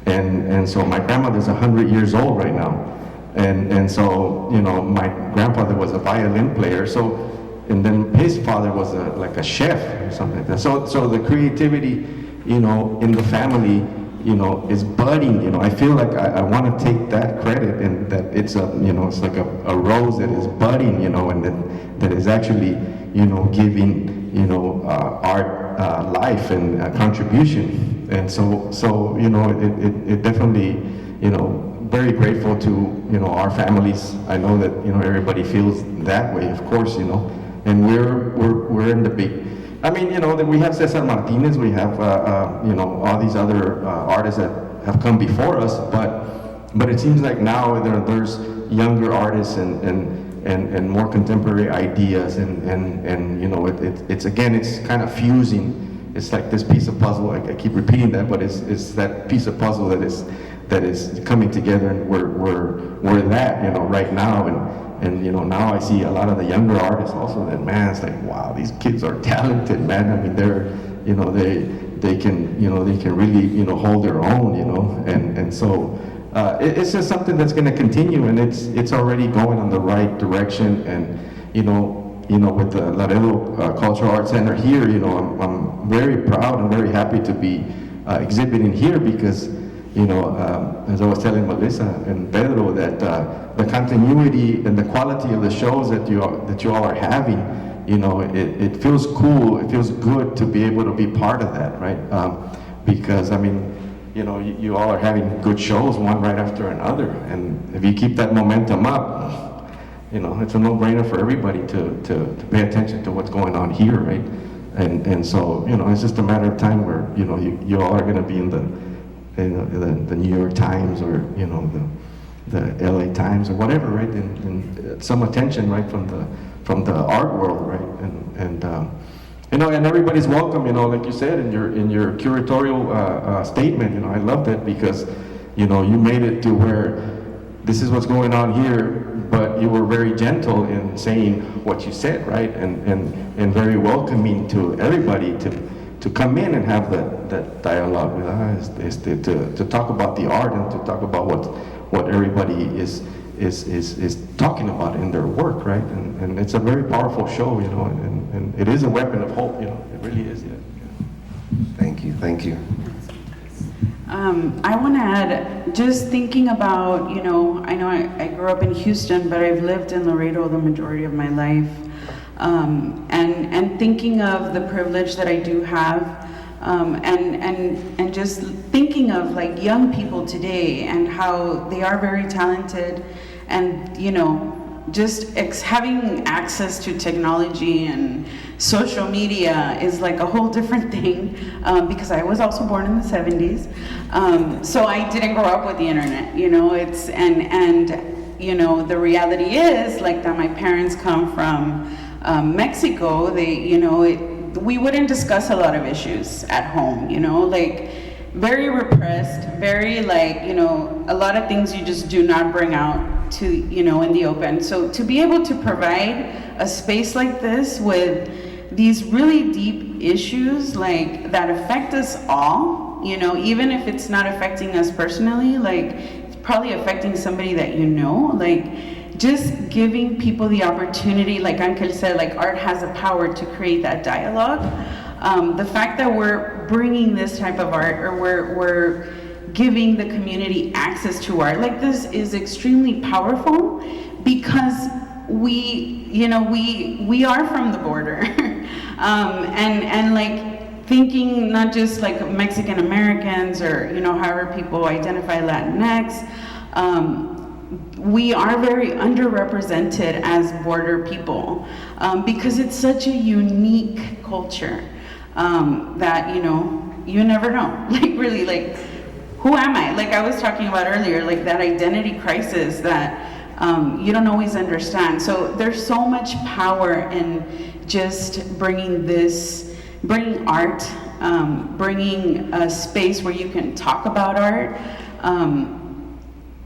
And so my grandmother's 100 years old right now. And so, you know, my grandfather was a violin player, so, and then his father was like a chef or something like that. So the creativity, you know, in the family, you know, is budding. You know, I feel like I want to take that credit, and that it's you know, it's like a rose that is budding, you know, and that is actually, you know, giving, you know, art life and contribution. And so you know, it definitely, you know, very grateful to, you know, our families. I know that, you know, everybody feels that way, of course, you know, and we're in the big, I mean, you know, that we have Cesar Martinez, we have, you know, all these other artists that have come before us, but it seems like now there's younger artists and and more contemporary ideas, and you know, it's again, it's kind of fusing. It's like this piece of puzzle. I keep repeating that, but it's that piece of puzzle that is coming together, and we're that, you know, right now, and you know, now I see a lot of the younger artists also that, man, it's like, wow, these kids are talented, man. I mean, they're, you know, they can, you know, they can really, you know, hold their own, you know, and so it's just something that's going to continue, and it's already going in the right direction. And you know, with the Laredo Cultural Arts Center here, you know, I'm very proud and very happy to be exhibiting here, because, you know, as I was telling Melissa and Pedro, that the continuity and the quality of the shows that you all are having, you know, it feels cool, it feels good to be able to be part of that, right? Because, I mean, you know, you all are having good shows, one right after another, and if you keep that momentum up, you know, it's a no-brainer for everybody to pay attention to what's going on here, right? And so, you know, it's just a matter of time where, you know, you all are going to be in the New York Times, or, you know, the LA Times or whatever, right? And some attention, right, from the art world, right? And you know, and everybody's welcome, you know, like you said in your curatorial statement. You know, I loved it, because, you know, you made it to where this is what's going on here, but you were very gentle in saying what you said, right? And very welcoming to everybody to come in and have that dialogue with us, to talk about the art, and to talk about what everybody is talking about in their work, right? And it's a very powerful show, you know, and it is a weapon of hope, you know, it really is, yeah. Thank you. I want to add, just thinking about, you know I grew up in Houston, but I've lived in Laredo the majority of my life. And thinking of the privilege that I do have, and just thinking of like young people today and how they are very talented, and, you know, just having access to technology and social media is like a whole different thing, because I was also born in the 70s, so I didn't grow up with the internet, you know. It's and you know, the reality is like that my parents come from Mexico. They, you know, we wouldn't discuss a lot of issues at home, you know, like very repressed, very like, you know, a lot of things you just do not bring out to, you know, in the open. So to be able to provide a space like this with these really deep issues like that affect us all, you know, even if it's not affecting us personally, like it's probably affecting somebody that you know, like just giving people the opportunity, like Angel said, like art has a power to create that dialogue. The fact that we're bringing this type of art, or we're giving the community access to art like this, is extremely powerful, because we, you know, we are from the border, and like thinking not just like Mexican Americans, or, you know, however people identify Latinx, we are very underrepresented as border people, because it's such a unique culture, that, you know, you never know, like really, like, who am I? Like I was talking about earlier, like that identity crisis that you don't always understand. So there's so much power in just bringing art, bringing a space where you can talk about art,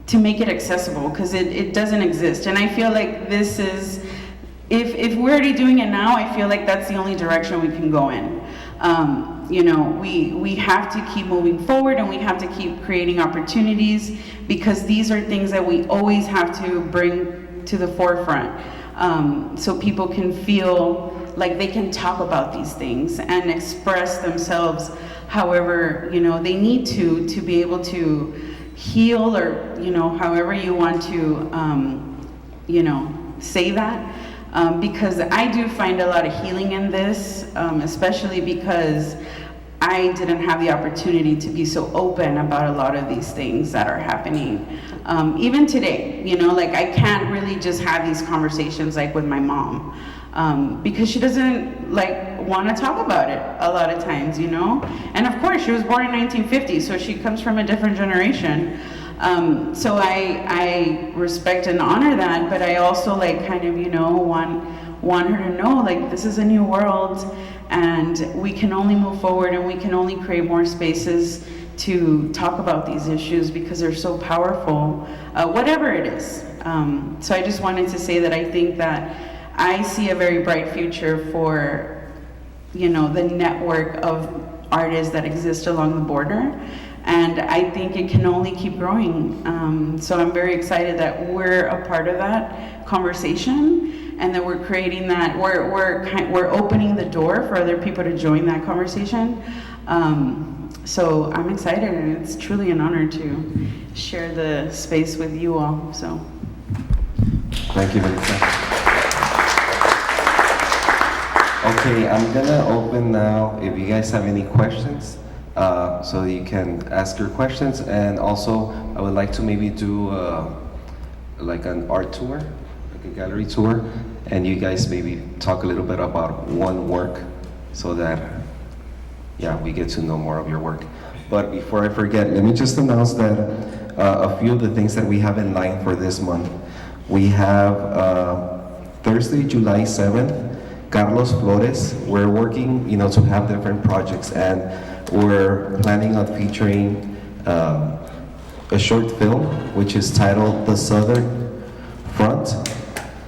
to make it accessible, because it doesn't exist. And I feel like this is, if we're already doing it now, I feel like that's the only direction we can go in. You know, we have to keep moving forward, and we have to keep creating opportunities, because these are things that we always have to bring to the forefront, so people can feel like they can talk about these things and express themselves however, you know, they need to be able to heal, or, you know, however you want to, you know, say that. Because I do find a lot of healing in this, especially because I didn't have the opportunity to be so open about a lot of these things that are happening. Even today, you know, like I can't really just have these conversations like with my mom, because she doesn't like want to talk about it a lot of times, you know? And of course, she was born in 1950, so she comes from a different generation. So I respect and honor that, but I also like kind of, you know, want her to know like this is a new world and we can only move forward and we can only create more spaces to talk about these issues because they're so powerful, whatever it is. So I just wanted to say that I think that I see a very bright future for, you know, the network of artists that exist along the border. And I think it can only keep growing. So I'm very excited that we're a part of that conversation and that we're creating that, we're opening the door for other people to join that conversation. So I'm excited and it's truly an honor to share the space with you all, so. Thank you, Melissa. Okay, I'm gonna open now, if you guys have any questions, so you can ask your questions, and also I would like to maybe do like an art tour, like a gallery tour, and you guys maybe talk a little bit about one work so that, yeah, we get to know more of your work. But before I forget, let me just announce that a few of the things that we have in line for this month. We have Thursday, July 7th, Carlos Flores. We're working, you know, to have different projects, and we're planning on featuring a short film which is titled The Southern Front.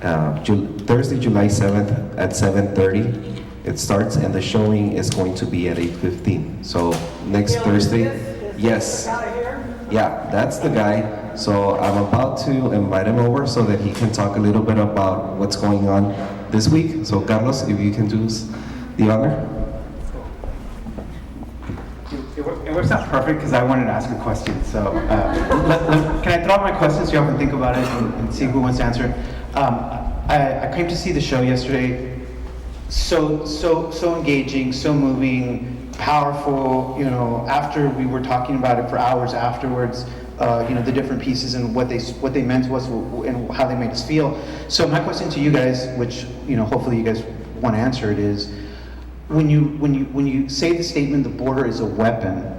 Thursday, July 7th at 7:30. It starts, and the showing is going to be at 8:15. So next Thursday, yes. Yeah, that's the guy. So I'm about to invite him over so that he can talk a little bit about what's going on this week. So Carlos, if you can do us the honor. It works out perfect because I wanted to ask a question. So can I throw out my questions so you all can think about it and see who wants to answer? I came to see the show yesterday. So engaging, so moving, powerful. You know, after we were talking about it for hours afterwards, you know, the different pieces and what they meant to us and how they made us feel. So my question to you guys, which, you know, hopefully you guys want to answer it, is when you say the statement, the border is a weapon,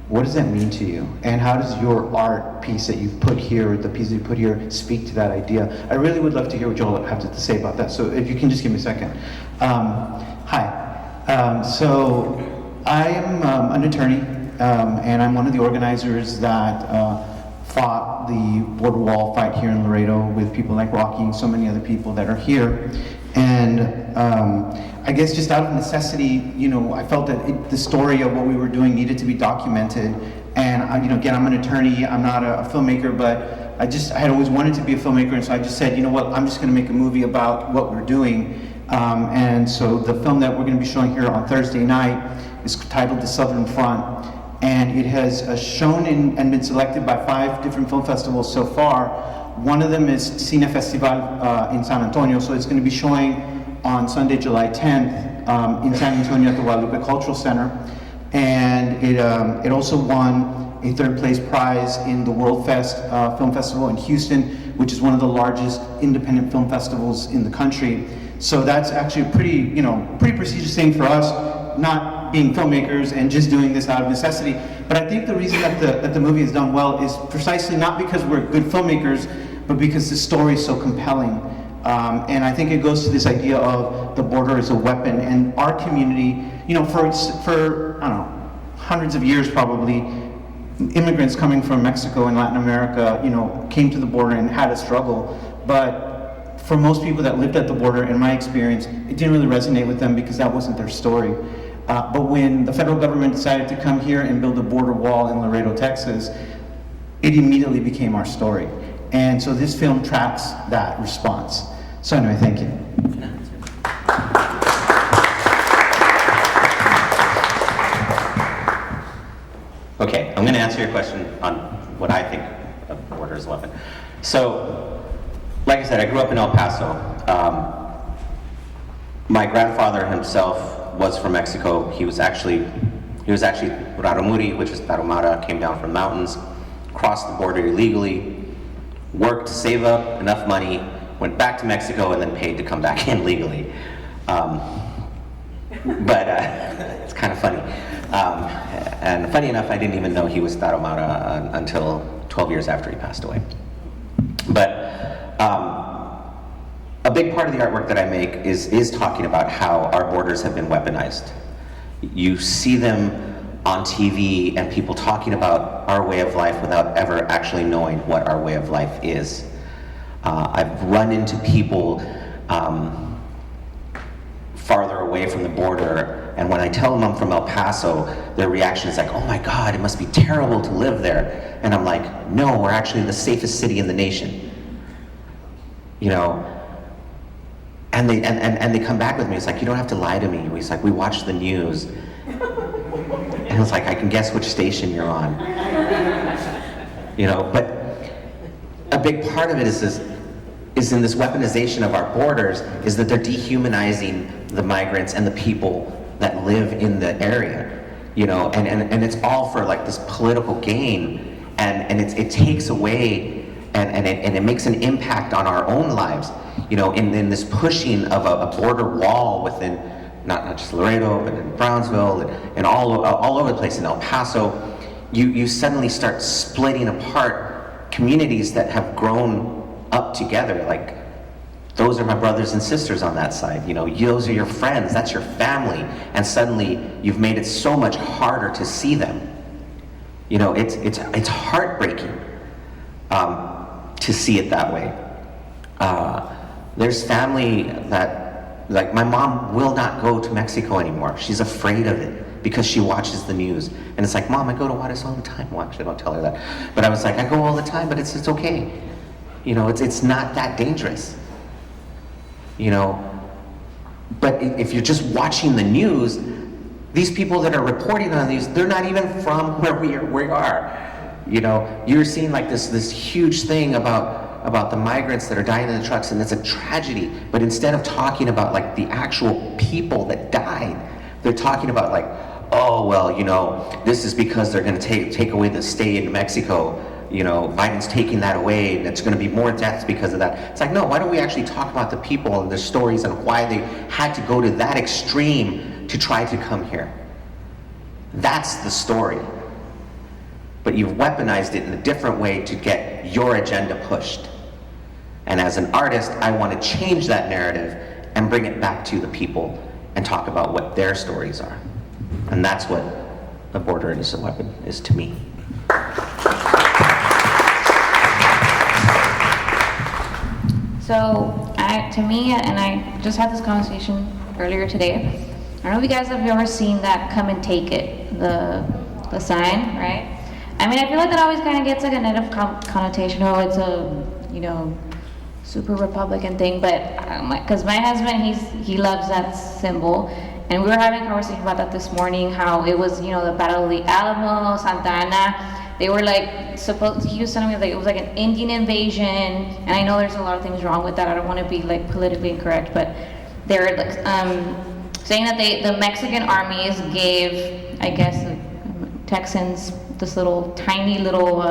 what does that mean to you? And how does your art piece that you've put here, or the piece that you put here, speak to that idea? I really would love to hear what you all have to say about that. So if you can just give me a second. Hi. So I am an attorney, and I'm one of the organizers that fought the border wall fight here in Laredo with people like Rocky and so many other people that are here. And I guess just out of necessity, you know, I felt that the story of what we were doing needed to be documented. And you know, again, I'm an attorney, I'm not a filmmaker, but I had always wanted to be a filmmaker, and so I just said, you know what, I'm just going to make a movie about what we're doing. And so the film that we're going to be showing here on Thursday night is titled The Southern Front, and it has shown and been selected by 5 different film festivals so far. One of them is Cine Festival in San Antonio, so it's going to be showing on Sunday, July 10th in San Antonio at the Guadalupe Cultural Center. And it also won a 3rd place prize in the World Fest Film Festival in Houston, which is one of the largest independent film festivals in the country. So that's actually a pretty prestigious thing for us, not being filmmakers and just doing this out of necessity. But I think the reason that the movie has done well is precisely not because we're good filmmakers, but because the story is so compelling. And I think it goes to this idea of the border as a weapon, and our community, you know, for I don't know, hundreds of years probably, immigrants coming from Mexico and Latin America, you know, came to the border and had a struggle. But for most people that lived at the border, in my experience, it didn't really resonate with them because that wasn't their story. But when the federal government decided to come here and build a border wall in Laredo, Texas, it immediately became our story. And so this film tracks that response. So anyway, thank you. Okay, I'm going to answer your question on what I think of border as a weapon. So, like I said, I grew up in El Paso. My grandfather himself was from Mexico. He was actually Raramuri, which is Tarahumara, came down from mountains, crossed the border illegally, worked to save up enough money, went back to Mexico, and then paid to come back in legally. But it's kind of funny. And funny enough, I didn't even know he was Tarahumara until 12 years after he passed away. But a big part of the artwork that I make is talking about how our borders have been weaponized. You see them on TV and people talking about our way of life without ever actually knowing what our way of life is. I've run into people farther away from the border, and when I tell them I'm from El Paso, their reaction is like, oh my God, it must be terrible to live there. And I'm like, no, we're actually the safest city in the nation. You know, and they come back with me, it's like, you don't have to lie to me. He's like, we watch the news. And it's like, I can guess which station you're on. You know, but a big part of it is in this weaponization of our borders, is that they're dehumanizing the migrants and the people that live in the area. You know, and it's all for like this political gain, and it takes away and it makes an impact on our own lives. You know, in this pushing of a border wall within not just Laredo, but in Brownsville and all over the place in El Paso, you suddenly start splitting apart communities that have grown up together. Like, those are my brothers and sisters on that side. You know, those are your friends. That's your family. And suddenly you've made it so much harder to see them. You know, it's heartbreaking to see it that way. There's family that, like, my mom will not go to Mexico anymore. She's afraid of it because she watches the news. And it's like, Mom, I go to Juarez all the time. Well, actually, don't tell her that. But I was like, I go all the time, but it's okay. You know, it's not that dangerous. You know, but if you're just watching the news, these people that are reporting on these, they're not even from where we are. You know, you're seeing like this huge thing about the migrants that are dying in the trucks, and it's a tragedy. But instead of talking about like the actual people that died, they're talking about like, oh well, you know, this is because they're going to take away the stay in Mexico. You know, Biden's taking that away, and it's going to be more deaths because of that. It's like, no, why don't we actually talk about the people and their stories and why they had to go to that extreme to try to come here? That's the story. But you've weaponized it in a different way to get your agenda pushed. And as an artist, I want to change that narrative and bring it back to the people and talk about what their stories are. And that's what the border is a weapon is to me. So, to me, and I just had this conversation earlier today, I don't know if you guys have ever seen that "Come and Take It," the sign, right? I mean, I feel like that always kind of gets like a negative connotation. Oh, it's a, you know, super Republican thing, but because my husband, he loves that symbol, and we were having a conversation about that this morning, how it was, you know, the Battle of the Alamo, Santa Ana. They were like, he was telling me that it was like an Indian invasion, and I know there's a lot of things wrong with that. I don't want to be like politically incorrect, but they're like, saying that the Mexican armies gave, I guess, Texans this tiny little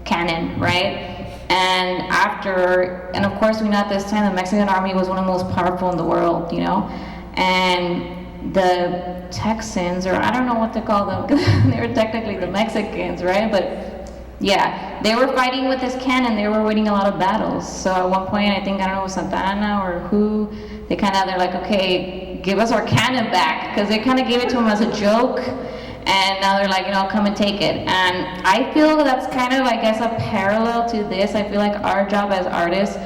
cannon, right? And of course we know at this time the Mexican army was one of the most powerful in the world, you know? And the Texans, or I don't know what to call them, because they were technically the Mexicans, right? But yeah, they were fighting with this cannon. They were winning a lot of battles. So at one point, I think, I don't know, Santa Ana or who, they're like, okay, give us our cannon back, because they kind of gave it to them as a joke. And now they're like, you know, come and take it. And I feel that's kind of, I guess, a parallel to this. I feel like our job as artists,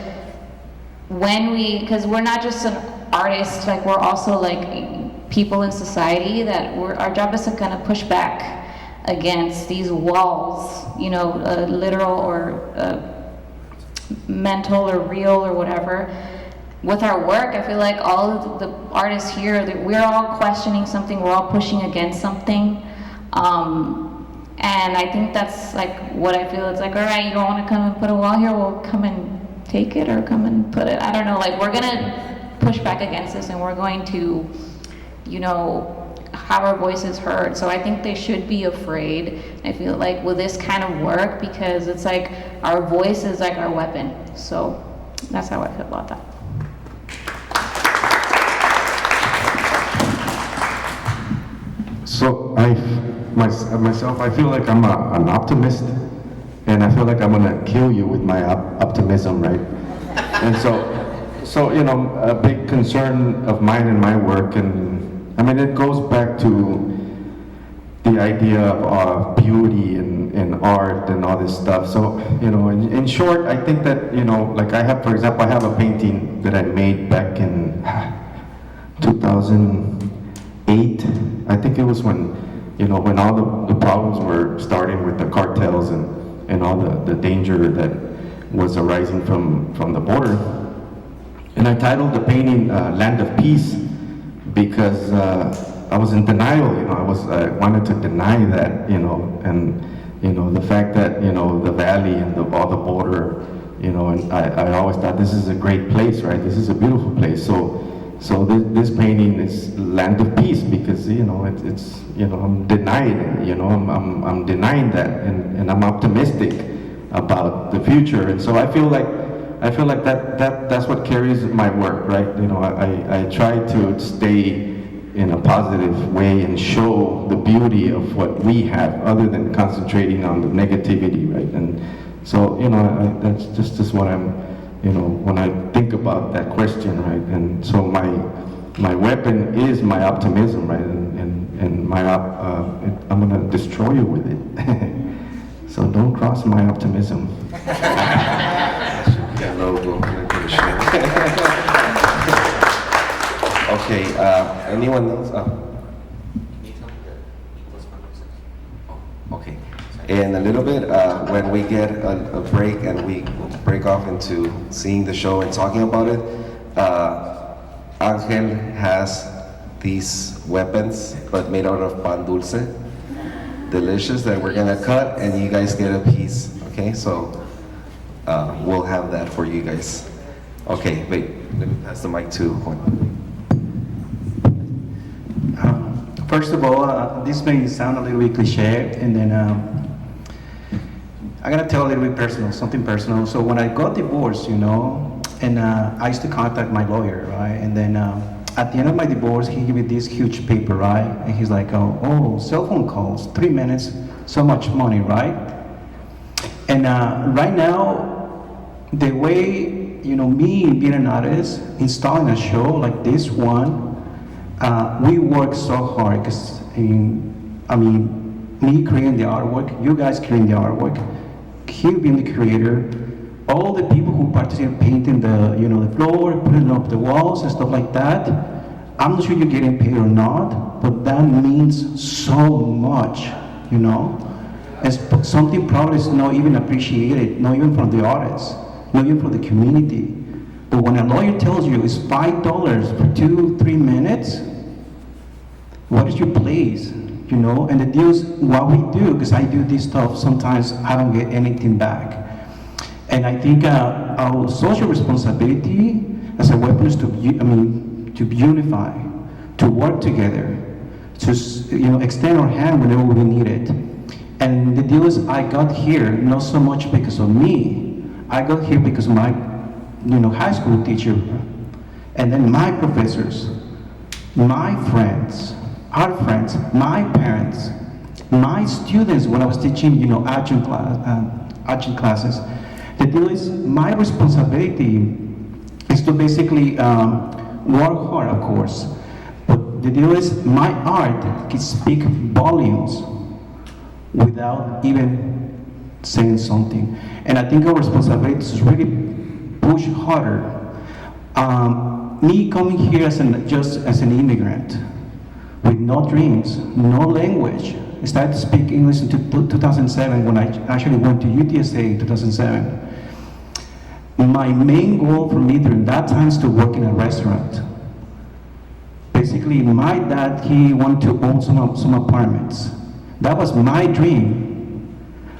because we're not just an artist, like we're also like people in society, that our job is to kind of push back against these walls, you know, literal or mental or real or whatever. With our work, I feel like all of the artists here, that we're all questioning something, we're all pushing against something. And I think that's like what I feel. It's like, all right, you don't want to come and put a wall here, well, come and take it, or come and put it. I don't know, like, we're gonna push back against this, and we're going to, you know, have our voices heard. So I think they should be afraid. I feel like with this kind of work, because it's like our voice is like our weapon. So that's how I feel about that. myself, I feel like I'm an optimist, and I feel like I'm gonna kill you with my optimism, right? And so you know, a big concern of mine in my work, and I mean, it goes back to the idea of beauty and art and all this stuff. So, you know, in short, I think that, you know, like I have, for example, I have a painting that I made back in 2008. I think it was when, you know, when all the problems were starting with the cartels and all the danger that was arising from the border. And I titled the painting Land of Peace because I was in denial, you know, I wanted to deny that, you know, and, you know, the fact that, you know, the valley and all the border, you know, and I always thought this is a great place, right? This is a beautiful place. So this painting is Land of Peace because, you know, it's you know, I'm denying, you know, I'm denying that, and I'm optimistic about the future. And so I feel like that's what carries my work, right? You know, I try to stay in a positive way and show the beauty of what we have, other than concentrating on the negativity, right? And so, you know, that's just what I'm, you know, when I think about that question, right? And so my weapon is my optimism, right? And my I'm gonna destroy you with it. So don't cross my optimism. Okay, anyone else? Okay, in a little bit, when we get a break and we break off into seeing the show and talking about it, Angel has these weapons, but made out of pan dulce, delicious, that we're gonna cut, and you guys get a piece, okay? So, we'll have that for you guys. Okay, wait, let me pass the mic to Juan. First of all, this may sound a little bit cliche, and then I gotta tell a little bit personal, something personal. So when I got divorced, you know, and I used to contact my lawyer, right? And then at the end of my divorce, he gave me this huge paper, right? And he's like, oh, cell phone calls, 3 minutes, so much money, right? And right now, the way, you know, me being an artist, installing a show like this one, we work so hard because, I mean, me creating the artwork, you guys creating the artwork, he being the creator, all the people who participate painting the, you know, the floor, putting up the walls and stuff like that. I'm not sure you're getting paid or not, but that means so much, you know. It's something probably is not even appreciated, not even from the artists, not even from the community. But when a lawyer tells you it's $5 for 2-3 minutes, what is your place, you know? And the deal is what we do, because I do this stuff, sometimes I don't get anything back. And I think our social responsibility as a weapon is to unify, to work together, to, you know, extend our hand whenever we need it. And the deal is, I got here not so much because of me. I got here because of my, you know, high school teacher, and then my professors, my friends, our friends, my parents, my students when I was teaching, you know, adjunct classes. The deal is, my responsibility is to basically work hard, of course. But the deal is, my art can speak volumes without even saying something. And I think our responsibility is really push harder. Me coming here just as an immigrant, with no dreams, no language. I started to speak English in 2007 when I actually went to UTSA in 2007. My main goal for me during that time is to work in a restaurant. Basically, my dad, he wanted to own some apartments. That was my dream.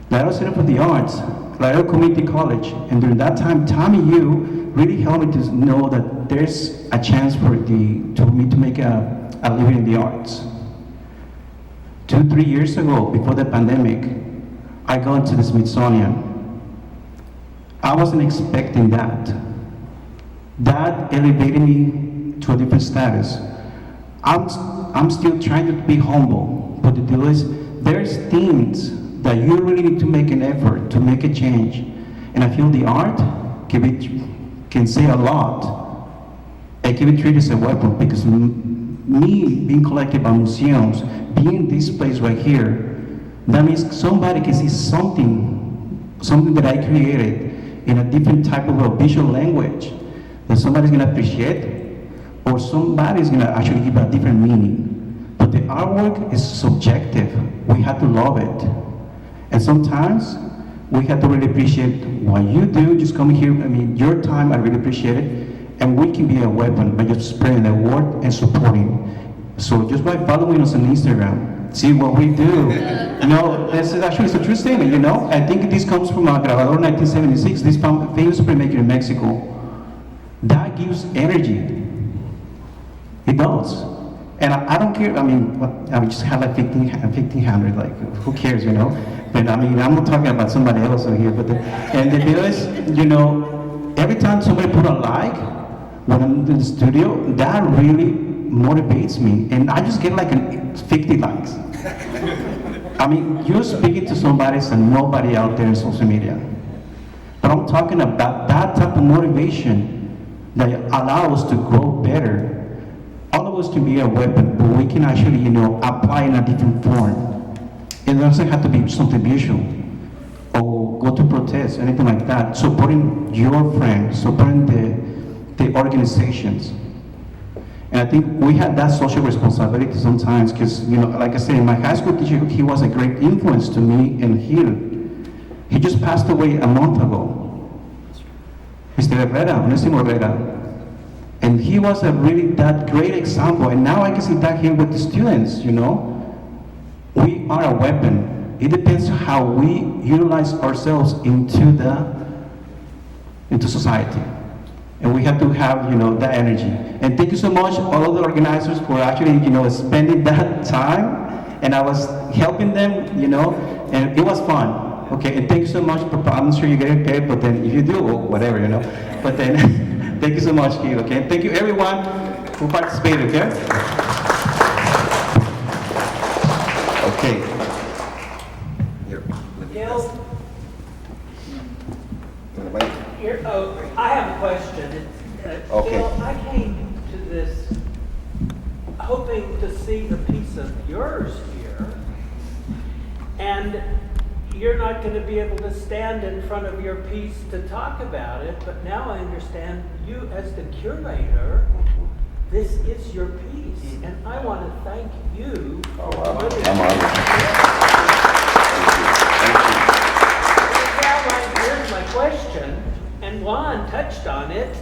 Laredo Center for the Arts, Laredo Community College, and during that time, Tommy Yu really helped me to know that there's a chance for me to make a living in the arts. 2-3 years ago, before the pandemic, I got to the Smithsonian. I wasn't expecting that. That elevated me to a different status. I'm still trying to be humble, but the deal is, there's things that you really need to make an effort to make a change. And I feel the art can say a lot. I can be treated as a weapon because me being collected by museums, being in this place right here, that means somebody can see something that I created in a different type of a visual language that somebody's gonna appreciate, or somebody's gonna actually give a different meaning. But the artwork is subjective. We have to love it. And sometimes we have to really appreciate what you do. Just come here, your time, I really appreciate it. And we can be a weapon by just spreading the word and supporting. So just by following us on Instagram, see what we do. This is actually a true statement, I think this comes from Grabador 1976, this famous printmaker in Mexico. That gives energy. It does. And I don't care, I just have like 1,500, like, who cares, But I'm not talking about somebody else over here, and the deal is, every time somebody put a like, when I'm in the studio, that really motivates me. And I just get like 50 likes. You're speaking to somebody and nobody out there in social media. But I'm talking about that type of motivation that allows us to grow better. All of us can be a weapon, but we can actually, apply in a different form. It doesn't have to be something visual or go to protest, anything like that. Supporting your friends, supporting the organizations. And I think we had that social responsibility sometimes because, like I said, my high school teacher, he was a great influence to me and he just passed away a month ago. Mr. Herrera, Onésimo Herrera. And he was that great example. And now I can see that here with the students, We are a weapon. It depends how we utilize ourselves into society. And we have to have, that energy. And thank you so much, all of the organizers, for actually, spending that time. And I was helping them, and it was fun. Okay, and thank you so much. I'm not sure you're getting paid, but then if you do, or whatever, But then, thank you so much, Keith, okay? Thank you, everyone who participated, okay? Okay. Gil, I have a question. Okay. Gil, I came to this hoping to see a piece of yours here, and you're not going to be able to stand in front of your piece to talk about it, but now I understand you as the curator, this is your piece, and I want to thank you. Oh, wow. for this. I'm honored. Thank you. Here's my question, and Juan touched on it.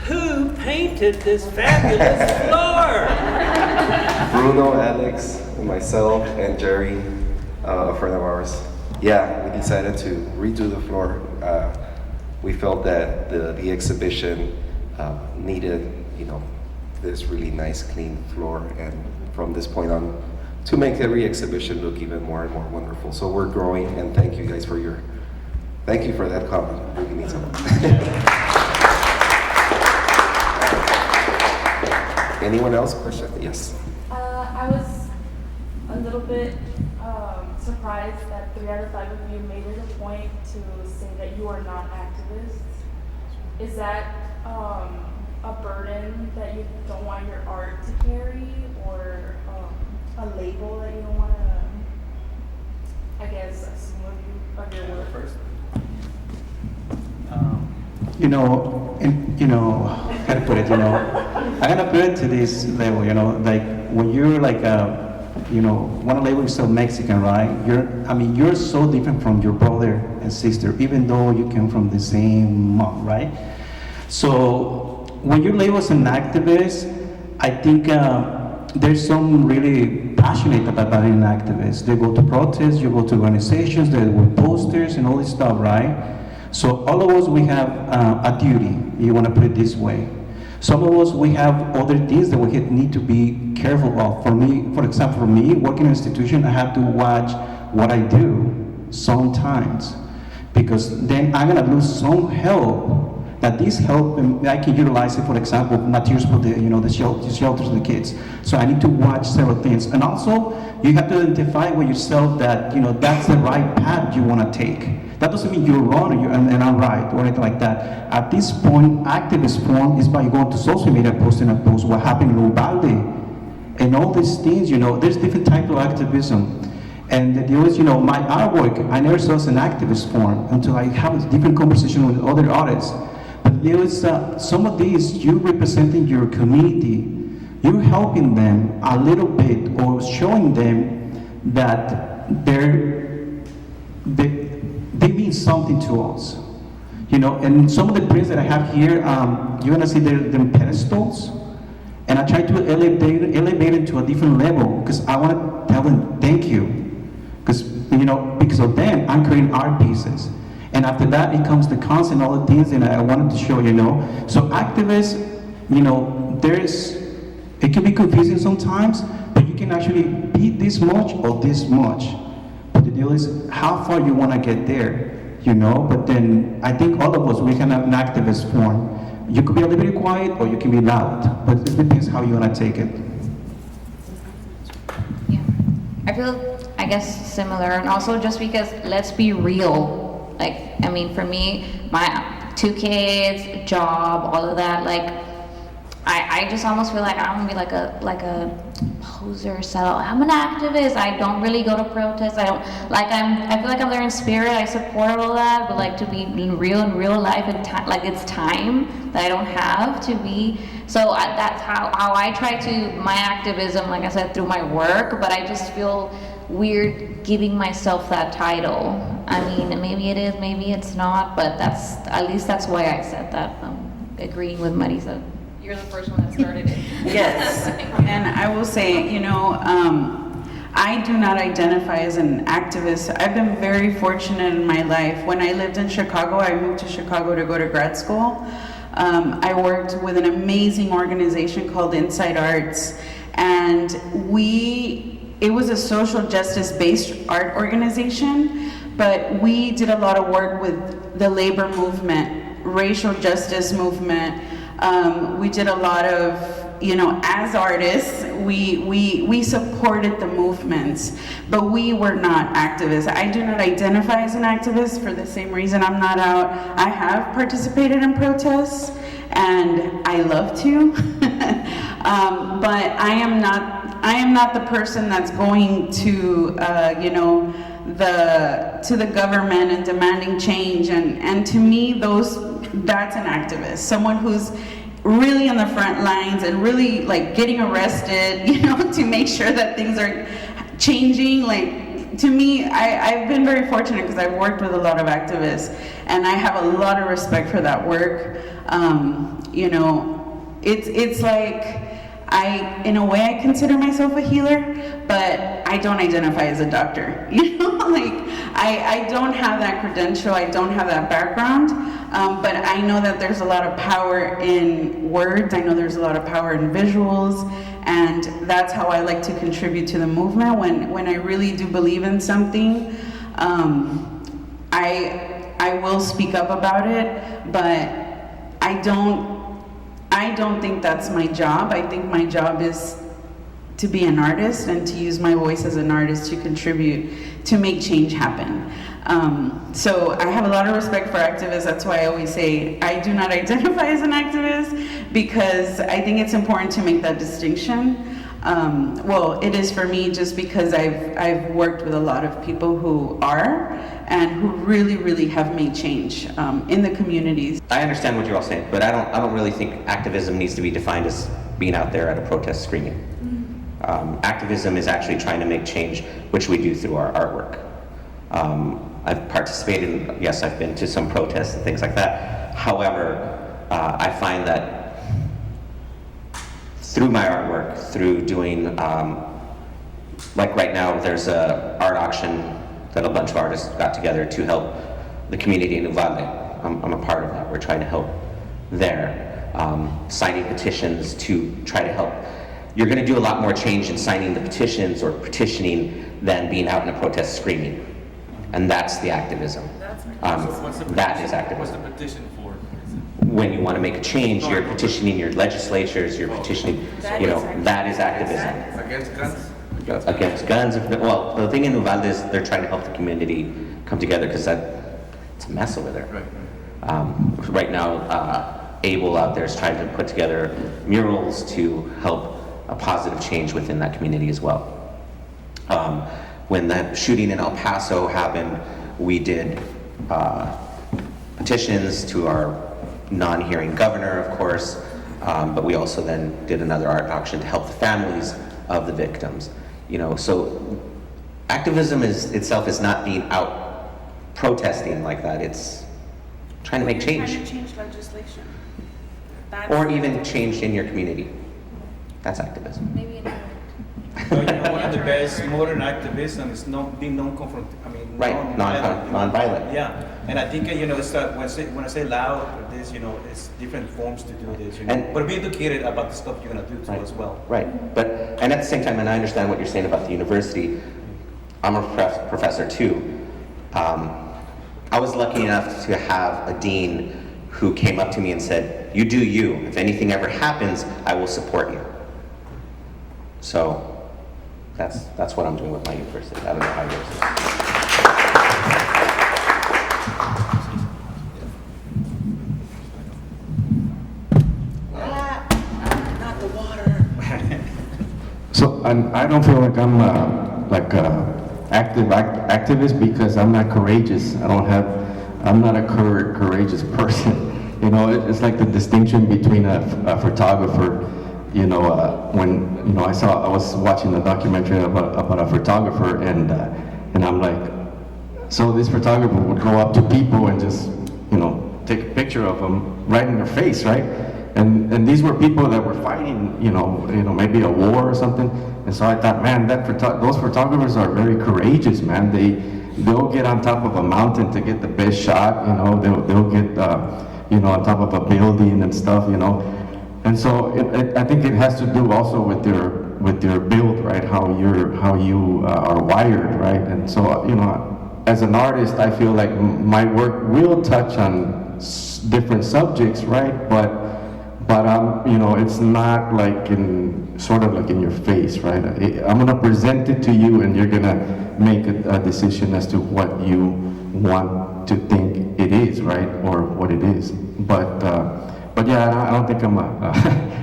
Who painted this fabulous floor? Bruno, Alex, and myself, and Jerry, a friend of ours. Yeah, we decided to redo the floor. We felt that the exhibition needed, this really nice, clean floor, and from this point on, to make every exhibition look even more and more wonderful. So we're growing, and thank you guys thank you for that comment. It really means a lot. Anyone else? Question? Yes. I was a little bit surprised that 3 out of 5 of you made it a point to say that you are not activists. Is that a burden that you don't want your art to carry, or a label that you don't want to, I guess, assume of your work? First. How to put it, I'm gonna put it to this level, like when you're like one label yourself Mexican, right? You're so different from your brother and sister, even though you came from the same mom, right? So when you're labeled as an activist, I think there's some really passionate about being an activist. They go to protests, you go to organizations, they with posters and all this stuff, right? So all of us, we have a duty, you want to put it this way. Some of us, we have other things that we need to be careful of. For me, for example, working in an institution, I have to watch what I do sometimes, because then I'm gonna lose some help that this help, and I can utilize it, for example, materials for the, the shelters of the kids. So I need to watch several things. And also, you have to identify with yourself that, that's the right path you want to take. That doesn't mean you're wrong and I'm right or anything like that. At this point, activist form is by going to social media, posting a post, what happened in Uvalde, and all these things, there's different types of activism. And there was, my artwork, I never saw as an activist form until I have a different conversation with other artists. But there was some of these, you representing your community, you're helping them a little bit or showing them that they mean something to us. And some of the prints that I have here, you're gonna see them pedestals. And I try to elevate it to a different level because I want to tell them thank you. Because of them, I'm creating art pieces. And after that, it comes the cons and all the things that I wanted to show, So activists, it can be confusing sometimes, but you can actually be this much or this much. But the deal is how far you want to get there, But then I think all of us, we can have an activist form. You could be a little bit quiet or you can be loud, but it depends how you want to take it. Yeah, I feel, I guess, similar, and also just because, let's be real, for me, my 2 kids, job, all of that, I just almost feel like I don't want to be like a poser, sellout. I'm an activist. I don't really go to protests. I feel like I'm there in spirit. I support all that, but to be real in real life and it's time that I don't have to be. So that's how I try to, my activism, like I said, through my work, but I just feel weird giving myself that title. Maybe it is, maybe it's not, but at least that's why I said that. Agreeing with Marisa. You're the first one that started it. Yes, and I will say, I do not identify as an activist. I've been very fortunate in my life. When I lived in Chicago, I moved to Chicago to go to grad school. I worked with an amazing organization called Inside Arts, and it was a social justice-based art organization, but we did a lot of work with the labor movement, racial justice movement. We did a lot of, as artists, we supported the movements, but we were not activists. I do not identify as an activist for the same reason I'm not out. I have participated in protests, and I love to, but I am not the person that's going to, to the government and demanding change. And to me, that's an activist. Someone who's really on the front lines and really getting arrested, to make sure that things are changing. To me, I've been very fortunate because I've worked with a lot of activists, and I have a lot of respect for that work. It's in a way, I consider myself a healer, but I don't identify as a doctor. I don't have that credential, I don't have that background, but I know that there's a lot of power in words, I know there's a lot of power in visuals, and that's how I like to contribute to the movement. When I really do believe in something, I will speak up about it, but I don't think that's my job. I think my job is to be an artist and to use my voice as an artist to contribute, to make change happen. So I have a lot of respect for activists. That's why I always say I do not identify as an activist, because I think it's important to make that distinction. Well, it is for me just because I've worked with a lot of people who are and who really, really have made change in the communities. I understand what you're all saying, but I don't really think activism needs to be defined as being out there at a protest screaming. Activism is actually trying to make change, which we do through our artwork. I've participated in, yes, I've been to some protests and things like that. However, I find that through my artwork, through doing, like right now, there's a art auction that a bunch of artists got together to help the community in Uvalde. I'm a part of that. We're trying to help there. Signing petitions to try to help. You're going to do a lot more change in signing the petitions or petitioning than being out in a protest screaming. And that's the activism. That is activism. What's the petition for? when you want to make a change, you're petitioning your legislatures, you're petitioning, you know, that is activism. Against guns? Against guns. Well, the thing in Uvalde is they're trying to help the community come together because it's a mess over there. Right. Right now, ABLE out there is trying to put together murals to help a positive change within that community as well. When that shooting in El Paso happened, we did petitions to our non-hearing governor, of course, but we also then did another art auction to help the families of the victims. You know, so activism itself is not being out protesting like that. It's trying to make change. Trying to change legislation. Or even change in your community. That's activism. Maybe in Well, you know, one of the best modern activism is being non-confront. I mean, Right, non-violent. Yeah, and I think you know, it's, when I say loud or this, you know, it's different forms to do this. You know, And- but be educated about the stuff you're gonna do too as well. Right, and at the same time, and I understand what you're saying about the university, I'm a professor too. I was lucky enough to have a dean who came up to me and said, "You do you. If anything ever happens, I will support you." So that's what I'm doing with my university. I don't know how yours is. So, and I don't feel like I'm like activist because I'm not courageous. I'm not a courageous person. You know, it's like the distinction between a photographer. You know, when you know I was watching a documentary about a photographer, and I'm like, so this photographer would go up to people and just take a picture of them right in their face, right? And these were people that were fighting, maybe a war or something. And so I thought, man, those photographers are very courageous, man. They'll get on top of a mountain to get the best shot. They'll get on top of a building and stuff. And so I think it has to do also with your build, right? How you are wired, right? And so as an artist, I feel like my work will touch on different subjects, right? But it's not like sort of like in your face, right? I'm gonna present it to you, and you're gonna make a decision as to what you want to think it is, right, or what it is. But yeah, I don't think I'm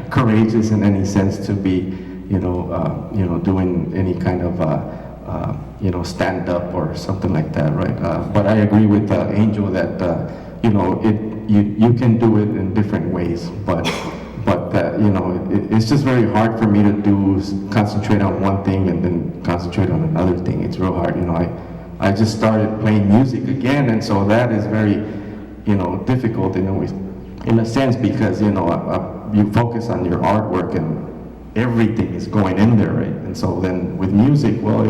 courageous in any sense to be, doing any kind of stand up or something like that, right? But I agree with Angel that you can do it in different ways, but it's just very hard for me to concentrate on one thing and then concentrate on another thing. It's real hard, I just started playing music again, and so that is very, difficult in a sense, because you focus on your artwork and everything is going in there, right? And so then with music, well,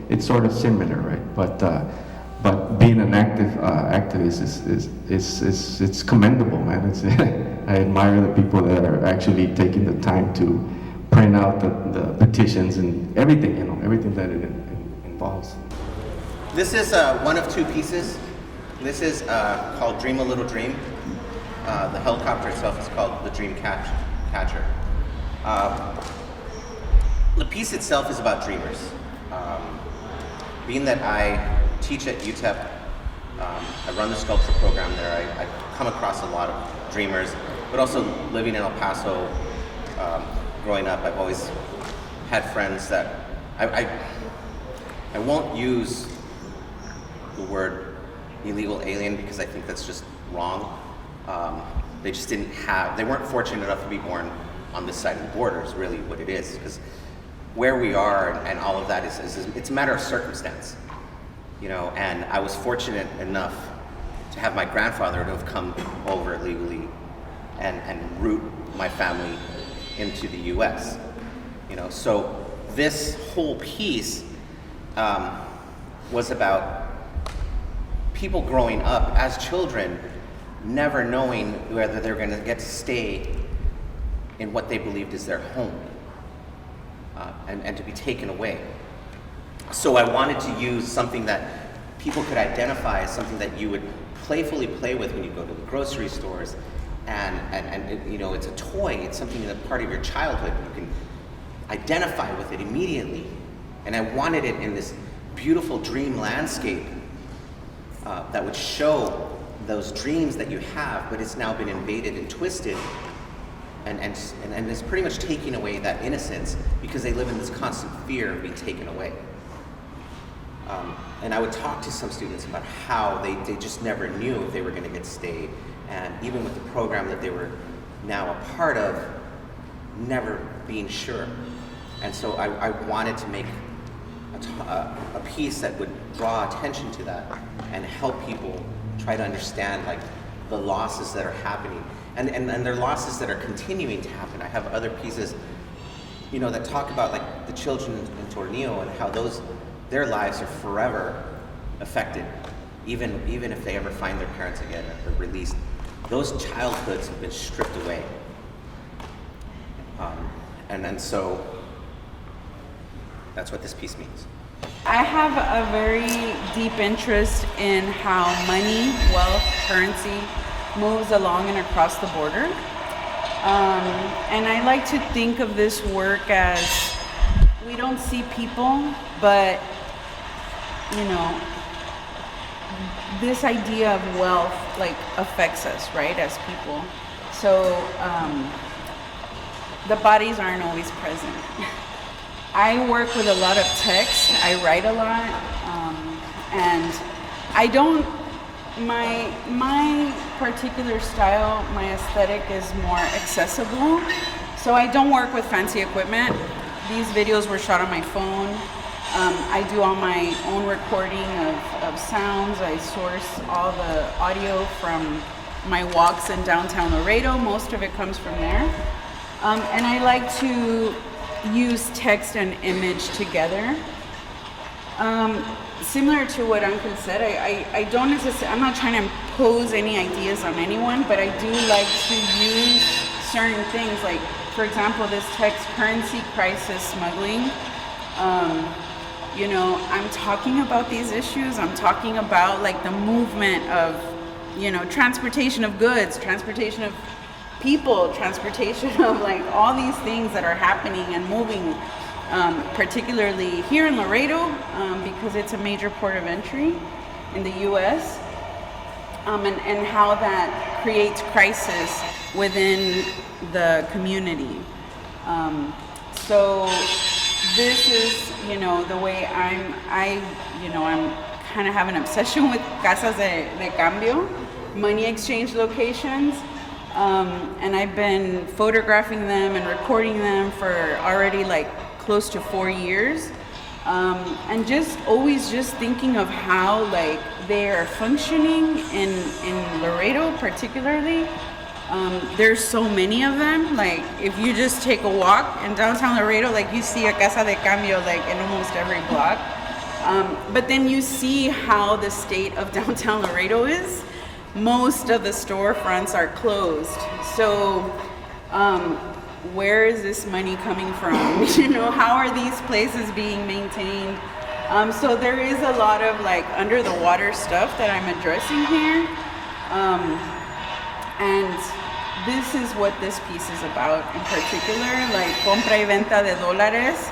it's sort of similar, right? But being an activist it's commendable, man. I admire the people that are actually taking the time to print out the petitions and everything, everything that it involves. This is one of two pieces. This is called Dream a Little Dream. The helicopter itself is called the Dream Catcher. The piece itself is about dreamers. Being that I teach at UTEP, I run the sculpture program there, I come across a lot of dreamers, but also living in El Paso, growing up, I've always had friends that, I won't use the word illegal alien because I think that's just wrong. They just they weren't fortunate enough to be born on this side of the border is really what it is, because where we are and all of that it's a matter of circumstance. And I was fortunate enough to have my grandfather to have come over legally and root my family into the U.S. So this whole piece was about people growing up as children, never knowing whether they're going to get to stay in what they believed is their home, and to be taken away. So I wanted to use something that people could identify as something that you would playfully play with when you go to the grocery stores, and it, you know, it's a toy. It's something that's part of your childhood. You can identify with it immediately. And I wanted it in this beautiful dream landscape that would show those dreams that you have, but it's now been invaded and twisted, and it's pretty much taking away that innocence because they live in this constant fear of being taken away. And I would talk to some students about how they just never knew if they were going to get stayed, and even with the program that they were now a part of, never being sure. And so I wanted to make a piece that would draw attention to that and help people try to understand like the losses that are happening, and they're losses that are continuing to happen. I have other pieces, you know, that talk about like the children in Tornillo and how their lives are forever affected, even if they ever find their parents again or released. Those childhoods have been stripped away, and so that's what this piece means. I have a very deep interest in how money, wealth, currency moves along and across the border. And I like to think of this work as we don't see people, but, you know, this idea of wealth like affects us, right, as people. So the bodies aren't always present. I work with a lot of text, I write a lot, and I don't, my particular style, my aesthetic is more accessible, so I don't work with fancy equipment. These videos were shot on my phone. I do all my own recording of sounds. I source all the audio from my walks in downtown Laredo. Most of it comes from there. And I like to use text and image together. Similar to what Uncle said, I don't necessarily, I'm not trying to impose any ideas on anyone, but I do like to use certain things, like, for example, this text, currency crisis smuggling. You know, I'm talking about these issues. I'm talking about like the movement of, you know, transportation of goods, transportation of people, transportation of like all these things that are happening and moving, particularly here in Laredo, because it's a major port of entry in the U.S., and how that creates crisis within the community. So this is, you know, the way I'm kind of have an obsession with casas de cambio, money exchange locations. And I've been photographing them and recording them for already like close to 4 years. And just always just thinking of how like they are functioning in Laredo particularly. There's so many of them. Like if you just take a walk in downtown Laredo, like you see a casa de cambio like in almost every block. But then you see how the state of downtown Laredo is. Most of the storefronts are closed. So where is this money coming from? You know, how are these places being maintained? So there is a lot of like under the water stuff that I'm addressing here. And this is what this piece is about in particular, like compra y venta de dólares.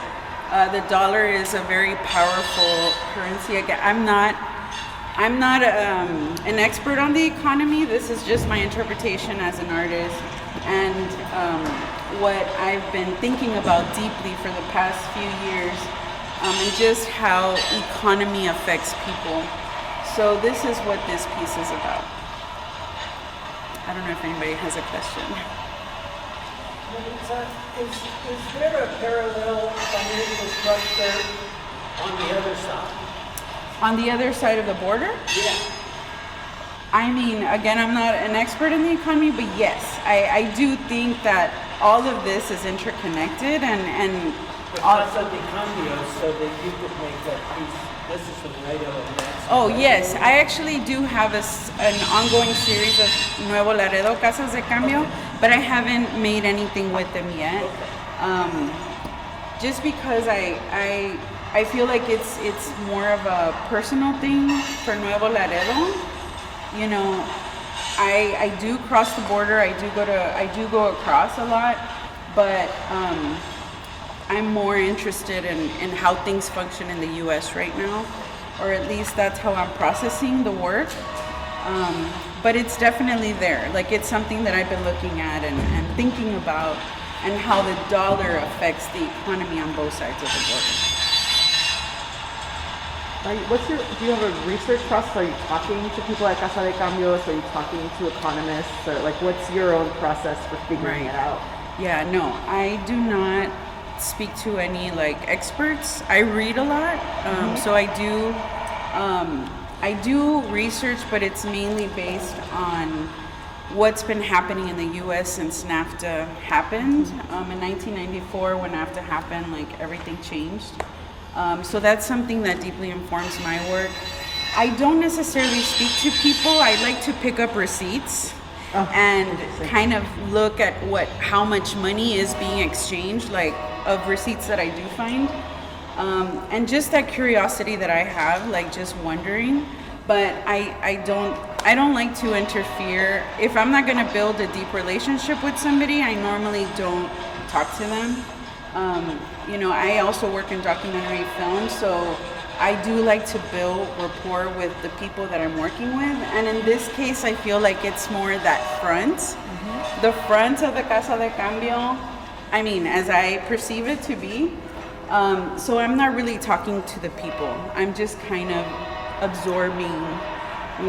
The dollar is a very powerful currency. Again, I'm not an expert on the economy. This is just my interpretation as an artist, and what I've been thinking about deeply for the past few years, and just how economy affects people. So this is what this piece is about. I don't know if anybody has a question. Is there a parallel financial structure on the other side? On the other side of the border? Yeah. I mean, again, I'm not an expert in the economy, but yes, I do think that all of this is interconnected and Casa de cambio, so that you could make that piece. This is the Laredo and that's. Oh yes, I actually do have an ongoing series of Nuevo Laredo Casas de Cambio, but I haven't made anything with them yet. Just because I feel like it's more of a personal thing for Nuevo Laredo. You know, I do cross the border. I do go across a lot, but I'm more interested in how things function in the U.S. right now, or at least that's how I'm processing the work. But it's definitely there. Like, it's something that I've been looking at and thinking about, and how the dollar affects the economy on both sides of the border. Do you have a research process? Are you talking to people at Casa de Cambios? Are you talking to economists? Or like, what's your own process for figuring it out? Yeah, no, I do not speak to any like experts. I read a lot, so I do research, but it's mainly based on what's been happening in the U.S. since NAFTA happened. In 1994, when NAFTA happened, like, everything changed. So that's something that deeply informs my work. I don't necessarily speak to people. I like to pick up receipts and kind of look at how much money is being exchanged, like, of receipts that I do find. And just that curiosity that I have, like, just wondering. But I don't like to interfere. If I'm not gonna build a deep relationship with somebody, I normally don't talk to them. I also work in documentary film, so I do like to build rapport with the people that I'm working with. And in this case, I feel like it's more that front. The front of the Casa de Cambio, I mean, as I perceive it to be. So I'm not really talking to the people. I'm just kind of absorbing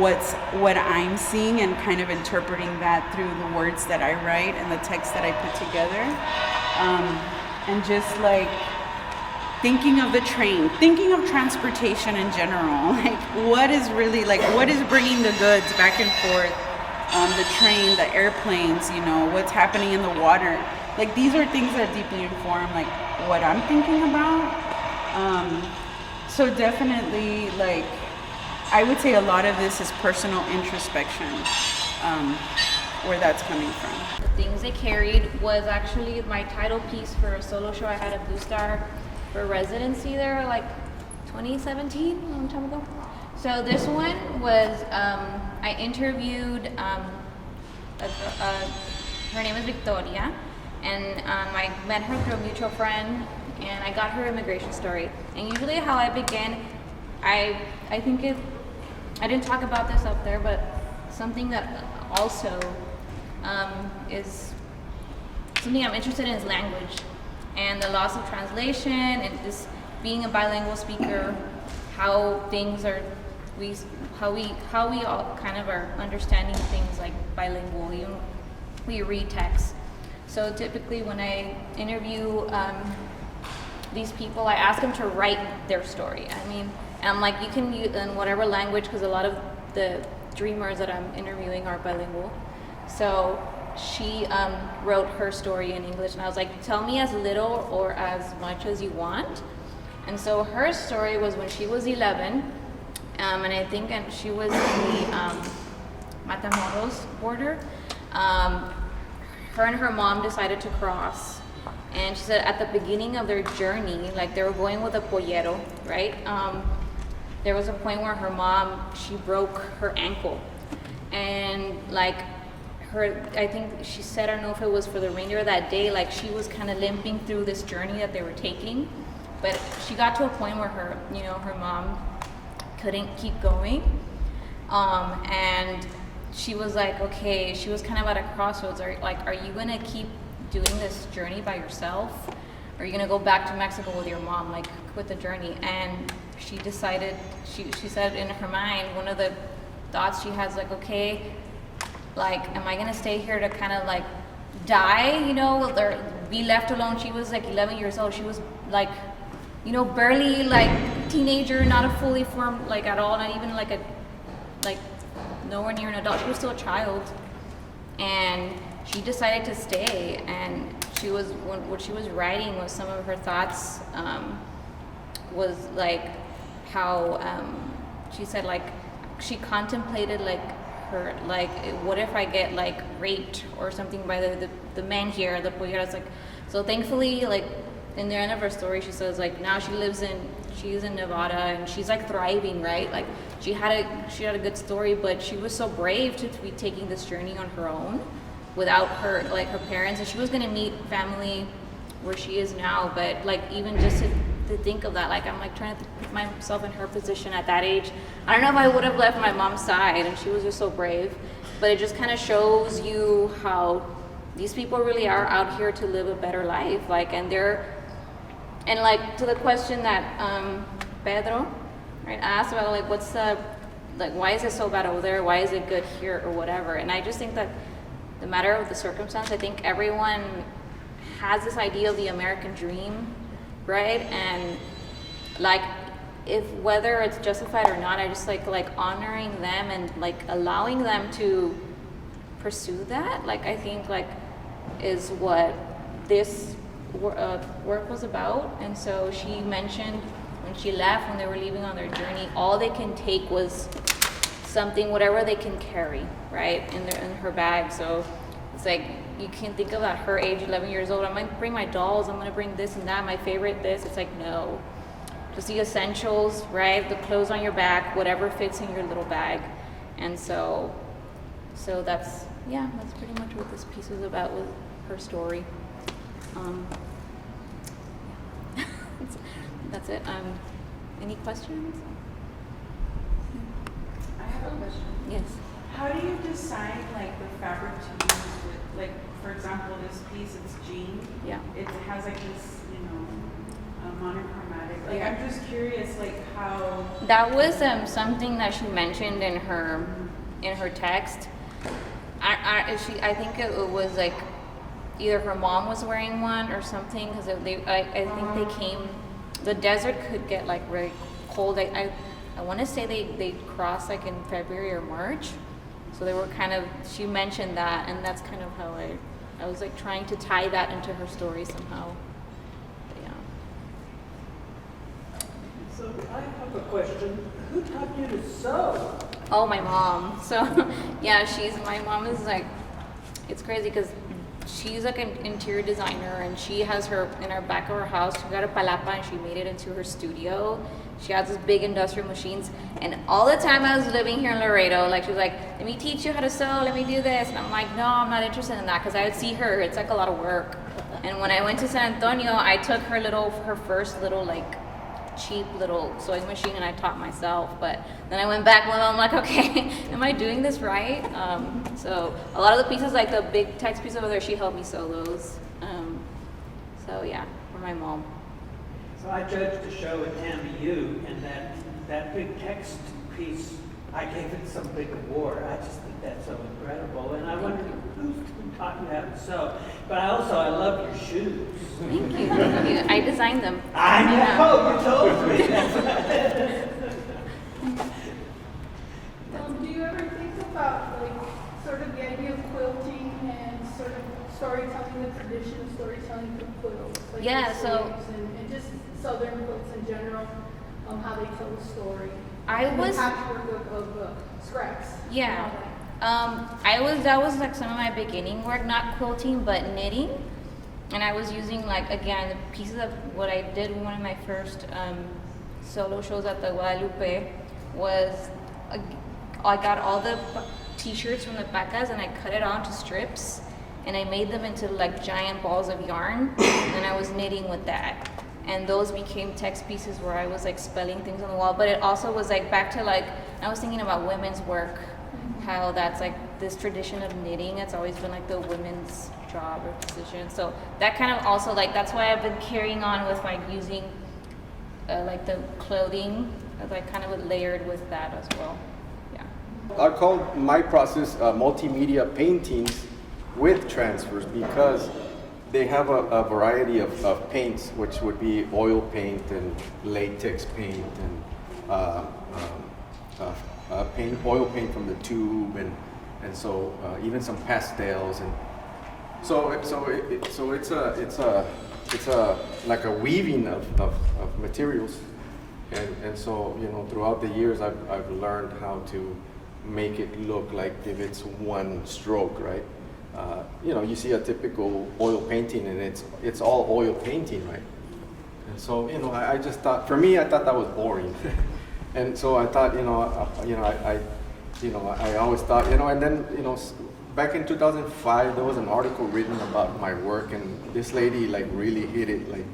what I'm seeing and kind of interpreting that through the words that I write and the text that I put together. And just like thinking of the train, thinking of transportation in general, like what is bringing the goods back and forth, the train, the airplanes, what's happening in the water. Like, these are things that deeply inform like what I'm thinking about. So definitely, like, I would say a lot of this is personal introspection, where that's coming from. The things I carried was actually my title piece for a solo show I had at Blue Star for residency there, like 2017, a long time ago. So this one was, I interviewed, her name is Victoria, and I met her through a mutual friend, and I got her immigration story. And usually how I begin, I think I didn't talk about this up there, but something that also is something I'm interested in is language and the loss of translation and just being a bilingual speaker, how things are, how we all kind of are understanding things like bilingual. We read text. So typically when I interview these people, I ask them to write their story. I mean, and I'm like, you can use in whatever language, because a lot of the dreamers that I'm interviewing are bilingual. So she wrote her story in English, and I was like, tell me as little or as much as you want. And so her story was when she was 11, and I think she was in the Matamoros border. Her and her mom decided to cross, and she said at the beginning of their journey, like they were going with a pollero, right? There was a point where her mom, she broke her ankle, and like I think she said, I don't know if it was for the reindeer that day, like she was kind of limping through this journey that they were taking, but she got to a point where her mom couldn't keep going, and she was like, okay, she was kind of at a crossroads. Are you gonna keep doing this journey by yourself? Or are you gonna go back to Mexico with your mom, like quit the journey? And she decided, she said in her mind, one of the thoughts she has, like, okay, like, am I gonna stay here to kind of like die, or be left alone? She was like 11 years old. She was like, barely like teenager, not a fully formed, like at all, not even like nowhere near an adult. She was still a child, and she decided to stay. And what she was writing was some of her thoughts, was like how she said, like, she contemplated like her, like, what if I get like raped or something by the men here, the polleras, like. So thankfully, like in the end of her story, she says like now she lives in she's in Nevada and she's like thriving, right? Like she had a good story, but she was so brave to be taking this journey on her own without her parents, and she was gonna meet family where she is now. But like even just to think of that, like I'm like trying to put myself in her position at that age. I don't know if I would have left my mom's side, and she was just so brave. But it just kind of shows you how these people really are out here to live a better life. Like, and like to the question that Pedro, right, asked about like what's the, like why is it so bad over there? Why is it good here or whatever? And I just think that the matter of the circumstance, I think everyone has this idea of the American dream, right? And like if whether it's justified or not, I just like honoring them and like allowing them to pursue that. Like I think like is what this work was about. And so she mentioned when she left, when they were leaving on their journey, all they can take was something, whatever they can carry, right, in her bag. So it's like you can think of at her age, 11 years old, I'm gonna bring my dolls, I'm gonna bring this and that, my favorite this. It's like no, just the essentials, right? The clothes on your back, whatever fits in your little bag. And so that's pretty much what this piece is about with her story. That's it. Any questions? I have a question. Yes. How do you decide like the fabric to use with, like, for example, this piece, it's jean. Yeah. It has like this, monochromatic. Like, I'm just curious, like how. That was something that she mentioned in her text. I think it was like either her mom was wearing one or something, because I think they came. The desert could get like very cold. I want to say they crossed like in February or March, so they were kind of. She mentioned that, and that's kind of how I was like trying to tie that into her story somehow. But, yeah. So I have a question. Who taught you to sew? Oh, my mom. So, yeah, my mom is like, it's crazy because she's like an interior designer, and she has in her back of her house, she got a palapa and she made it into her studio. She has these big industrial machines, and all the time I was living here in Laredo, like she was like, let me teach you how to sew, let me do this. And I'm like, no, I'm not interested in that, because I would see her, it's like a lot of work. And when I went to San Antonio, I took her first little like cheap little sewing machine, and I taught myself. But then I went back and I'm like, okay, am I doing this right? So a lot of the pieces, like the big text piece over there, she helped me sew those. So yeah, for my mom. So I judged the show at TAMU, and that big text piece, I gave it some big award. I just think that's so incredible. And I wonder who taught you how to sew. But I love your shoes. Thank you. Thank you. I designed them. I know, Yeah. you told me. Do you ever think about like sort of the idea of quilting and sort of storytelling, the tradition of storytelling through quilts? Like Yeah, the so- sleeves and just southern quilts in general, how they tell the story. I And the was- patchwork of scraps. and Yeah. all that. That was like some of my beginning work, not quilting, but knitting. And I was using like, again, the pieces of what I did in one of my first solo shows at the Guadalupe was, I got all the t-shirts from the pacas and I cut it onto strips and I made them into like giant balls of yarn, and I was knitting with that. And those became text pieces where I was like spelling things on the wall. But it also was like back to like, I was thinking about women's work, how that's like this tradition of knitting. It's always been like the women's job or position. So that kind of also like, that's why I've been carrying on with like using like the clothing, like kind of layered with that as well. Yeah. I call my process multimedia paintings with transfers, because they have a variety of paints, which would be oil paint and latex paint and oil paint from the tube, and so even some pastels, and so it's a like a weaving of materials, and so throughout the years I've learned how to make it look like if it's one stroke, right? You see a typical oil painting, and it's all oil painting, right? And so, you know, I just thought, for me, I thought that was boring. And so I thought, I always thought, and then, back in 2005, there was an article written about my work, and this lady like really hit it, like,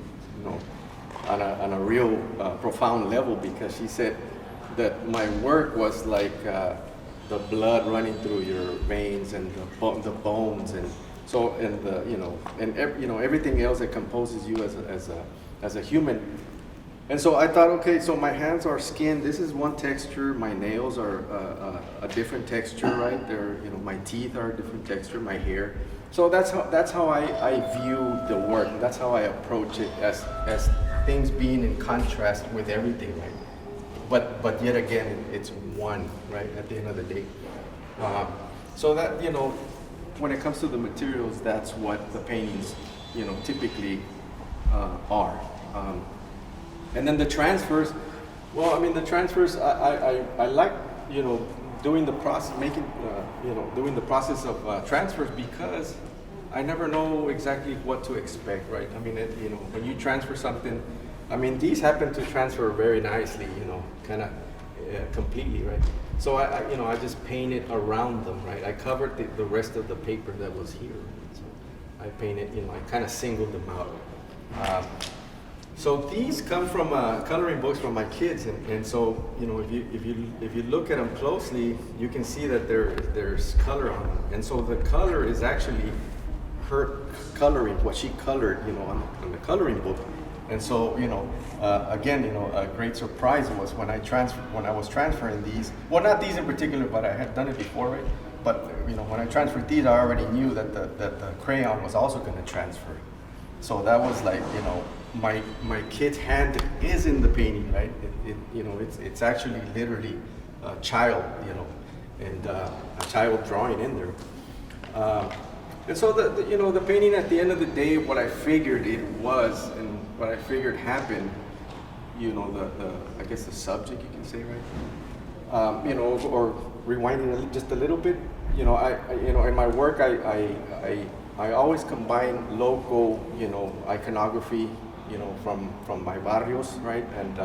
on a real profound level, because she said that my work was like the blood running through your veins and the bones, and so, and everything else that composes you as a human. And so I thought, okay, so my hands are skin. This is one texture. My nails are a different texture, right? They're, my teeth are a different texture. My hair. So that's how I view the work. That's how I approach it, as things being in contrast with everything, right? But yet again, it's one, right? At the end of the day. So that, when it comes to the materials, that's what the paintings, typically are. And then the transfers, well, I mean, the transfers, I like, doing the process, doing the process of transfers, because I never know exactly what to expect, right? I mean, when you transfer something, I mean, these happen to transfer very nicely, kind of completely, right? So I just painted around them, right? I covered the rest of the paper that was here. So I painted, I kind of singled them out. So these come from coloring books from my kids, and so if you look at them closely, you can see that there's color on them, and so the color is actually her coloring, what she colored, on the coloring book. And so again, a great surprise was when I was transferring these. Well, not these in particular, but I had done it before, right? But when I transferred these, I already knew that the crayon was also going to transfer. So that was like, my kid's hand is in the painting, right? It's actually literally a child, and a child drawing in there. And so the painting, at the end of the day, what I figured it was, and what I figured happened, I guess the subject, you can say, right? Or rewinding just a little bit, in my work, I always combine local, iconography, from my barrios, right? And,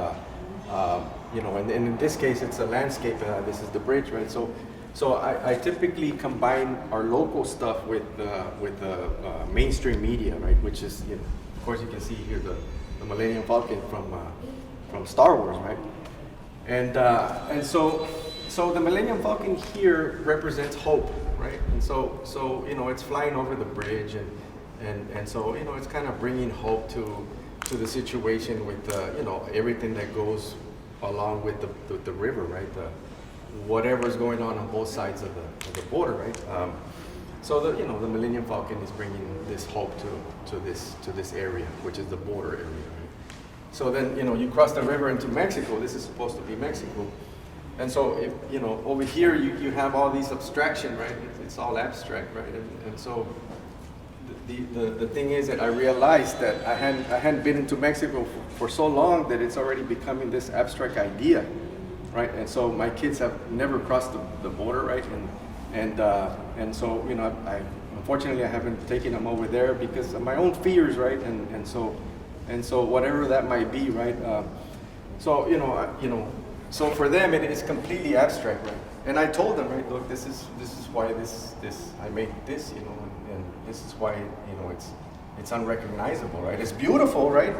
and in this case, it's a landscape. This is the bridge, right? So I typically combine our local stuff with mainstream media, right? Which is, of course, you can see here the Millennium Falcon from Star Wars, right? And so the Millennium Falcon here represents hope, right? And so it's flying over the bridge, and so it's kind of bringing hope to the situation with everything that goes along with the river, right? Whatever's going on both sides of the border, right? So the Millennium Falcon is bringing this hope to this area, which is the border area, right? So then you cross the river into Mexico. This is supposed to be Mexico. And so, if, over here you have all these abstraction, right? It's all abstract, right? And so the thing is that I realized that I hadn't been into Mexico for so long that it's already becoming this abstract idea, right? And so my kids have never crossed the border, right? And so unfortunately I haven't taken them over there because of my own fears, right? And so whatever that might be, right? So for them, it is completely abstract, right? And I told them, right, look, this is why this I made this, and this is why it's unrecognizable, right? It's beautiful, right?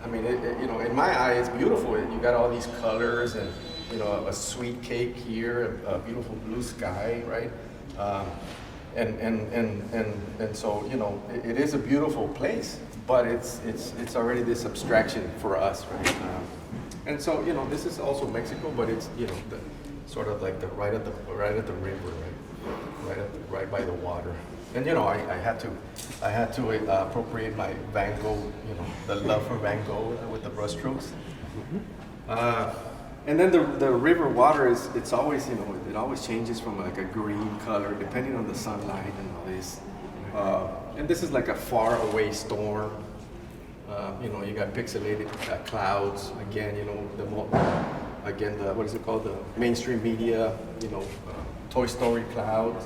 I mean, in my eye, it's beautiful. You got all these colors and a sweet cake here, a beautiful blue sky, right? And so it is a beautiful place, but it's already this abstraction for us, right? And so this is also Mexico, but it's sort of like right at the river, right? Right by the water. And I had to appropriate my Van Gogh, the love for Van Gogh with the brushstrokes. And then the river water it's always it always changes from like a green color depending on the sunlight and all this. And this is like a far away storm. You got pixelated clouds again. What is it called? The mainstream media. Toy Story clouds.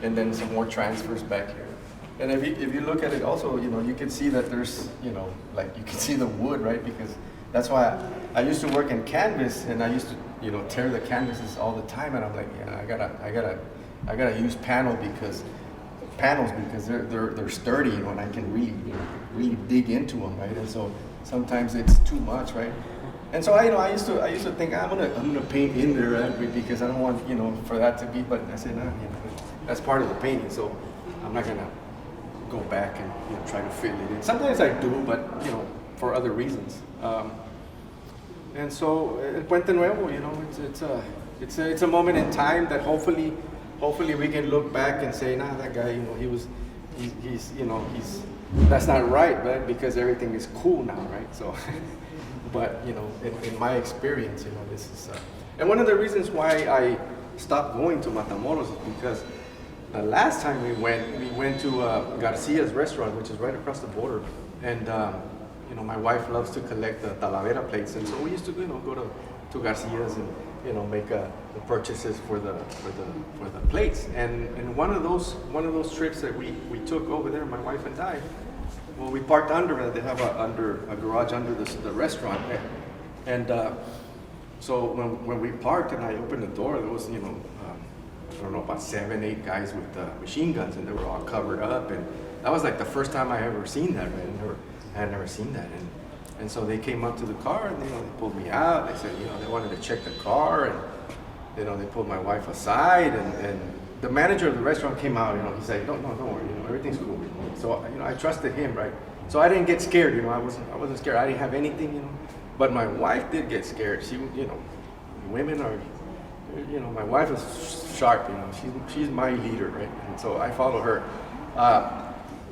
And then some more transfers back here. And if you look at it also, you know, you can see that there's, you know, like you can see the wood, right? Because that's why I used to work in canvas, and I used to, you know, tear the canvases all the time, and I'm like, yeah, I gotta use panels because they're sturdy, you know, and I can really dig into them, right? And so sometimes it's too much, right? And so I used to think I'm gonna paint in there, right? Because I don't want, you know, for that to be. But I said, no, you know, that's part of the painting, so I'm not gonna go back and, you know, try to fit it in. Sometimes I do, but you know, for other reasons. And so El Puente Nuevo, you know, it's a moment in time that hopefully we can look back and say, nah, that guy, you know, he's you know, that's not right, because everything is cool now, right? So, but you know, in my experience, you know, this is, and one of the reasons why I stopped going to Matamoros is because the last time we went to Garcia's restaurant, which is right across the border, and you know, my wife loves to collect the Talavera plates, and so we used to, you know, go to Garcia's and, you know, make the purchases for the plates. And one of those trips that we took over there, my wife and I, well, we parked under. They have a garage under the restaurant, and so when we parked and I opened the door, there was, you know, I don't know, about 7, 8 guys with machine guns, and they were all covered up, and that was like the first time I ever seen that, right? I had never seen that, and so they came up to the car, and, you know, they pulled me out. They said, you know, they wanted to check the car, and, you know, they pulled my wife aside, and the manager of the restaurant came out. You know, he said, don't worry, you know, everything's cool. So, you know, I trusted him, right? So I didn't get scared, you know. I wasn't scared. I didn't have anything, you know. But my wife did get scared. She, you know, women are, you know, my wife is sharp, you know. She's my leader, right? And so I follow her.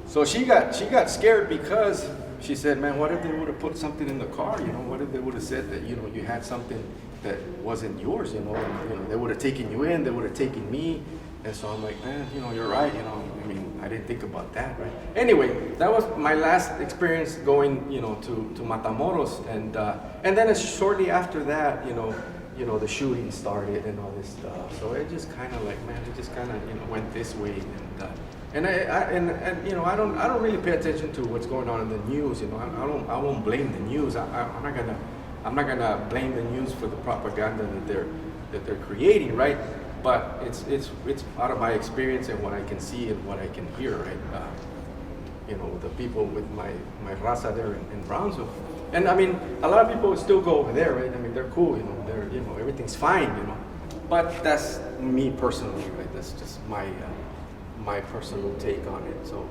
So she got scared because she said, man, what if they would have put something in the car, you know? What if they would have said that, you know, you had something that wasn't yours, you know? And, you know, they would have taken you in, they would have taken me. And so I'm like, man, you know, you're right, you know. I mean, I didn't think about that, right? Anyway, that was my last experience going, you know, to Matamoros, and then shortly after that, you know, the shooting started and all this stuff. So it just kind of like, man, it just kind of, you know, went this way, and you know, I don't really pay attention to what's going on in the news, you know. I won't blame the news. I'm not gonna blame the news for the propaganda that they're creating, right? But it's out of my experience and what I can see and what I can hear, right? You know, the people with my raza there in Brownsville, and I mean, a lot of people still go over there, right? I mean, they're cool, you know, you know, everything's fine, you know. But that's me personally, right? That's just my personal take on it. So,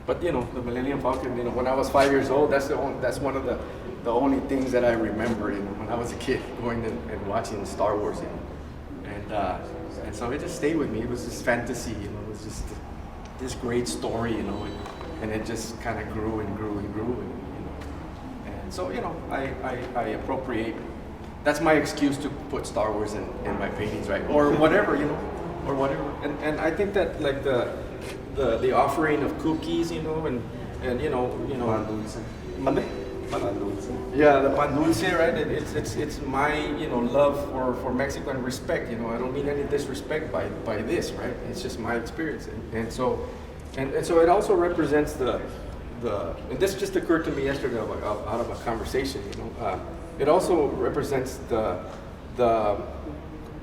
but you know, the Millennium Falcon, you know, when I was 5 years old, that's one of the only things that I remember, you know, when I was a kid, going and watching Star Wars, you know. And so it just stayed with me. It was this fantasy, you know, it was just this great story, you know, and it just kind of grew and grew and grew, and, you know. And so, you know, I appropriate, that's my excuse to put Star Wars in my paintings, right? Or whatever, you know, or whatever. And I think that, like, the offering of cookies, you know, and you know. Yeah, the pan dulce, right? It's my, you know, love for Mexico and respect. You know, I don't mean any disrespect by this, right? It's just my experience, and so it also represents the and this just occurred to me yesterday out of a conversation. You know, it also represents the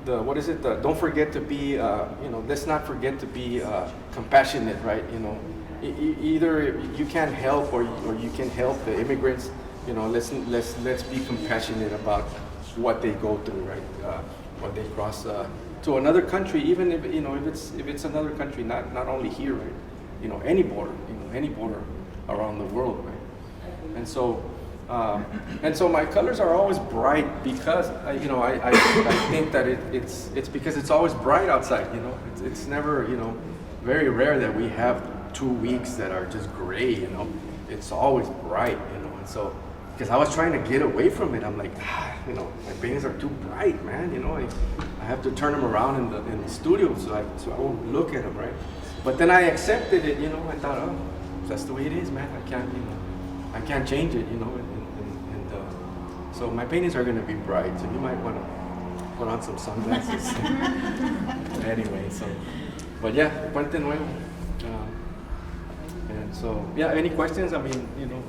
what is it? Don't forget to be, you know, let's not forget to be compassionate, right? You know. Either you can't help or you can help the immigrants. You know, let's be compassionate about what they go through, right? When they cross to another country, even if, you know, if it's another country, not only here, right? You know, any border, around the world, right? And so my colors are always bright because you know, I think that it's because it's always bright outside. You know, it's never, you know, very rare that we have 2 weeks that are just gray, you know. It's always bright, you know. And so, because I was trying to get away from it, I'm like, you know, my paintings are too bright, man. You know, I have to turn them around in the studio so I won't look at them, right? But then I accepted it, you know. I thought, oh, that's the way it is, man. I can't change it, you know. And so my paintings are going to be bright. So you might want to put on some sunglasses. Anyway, so, but yeah, Puente Nuevo. So yeah, any questions? I mean, you know,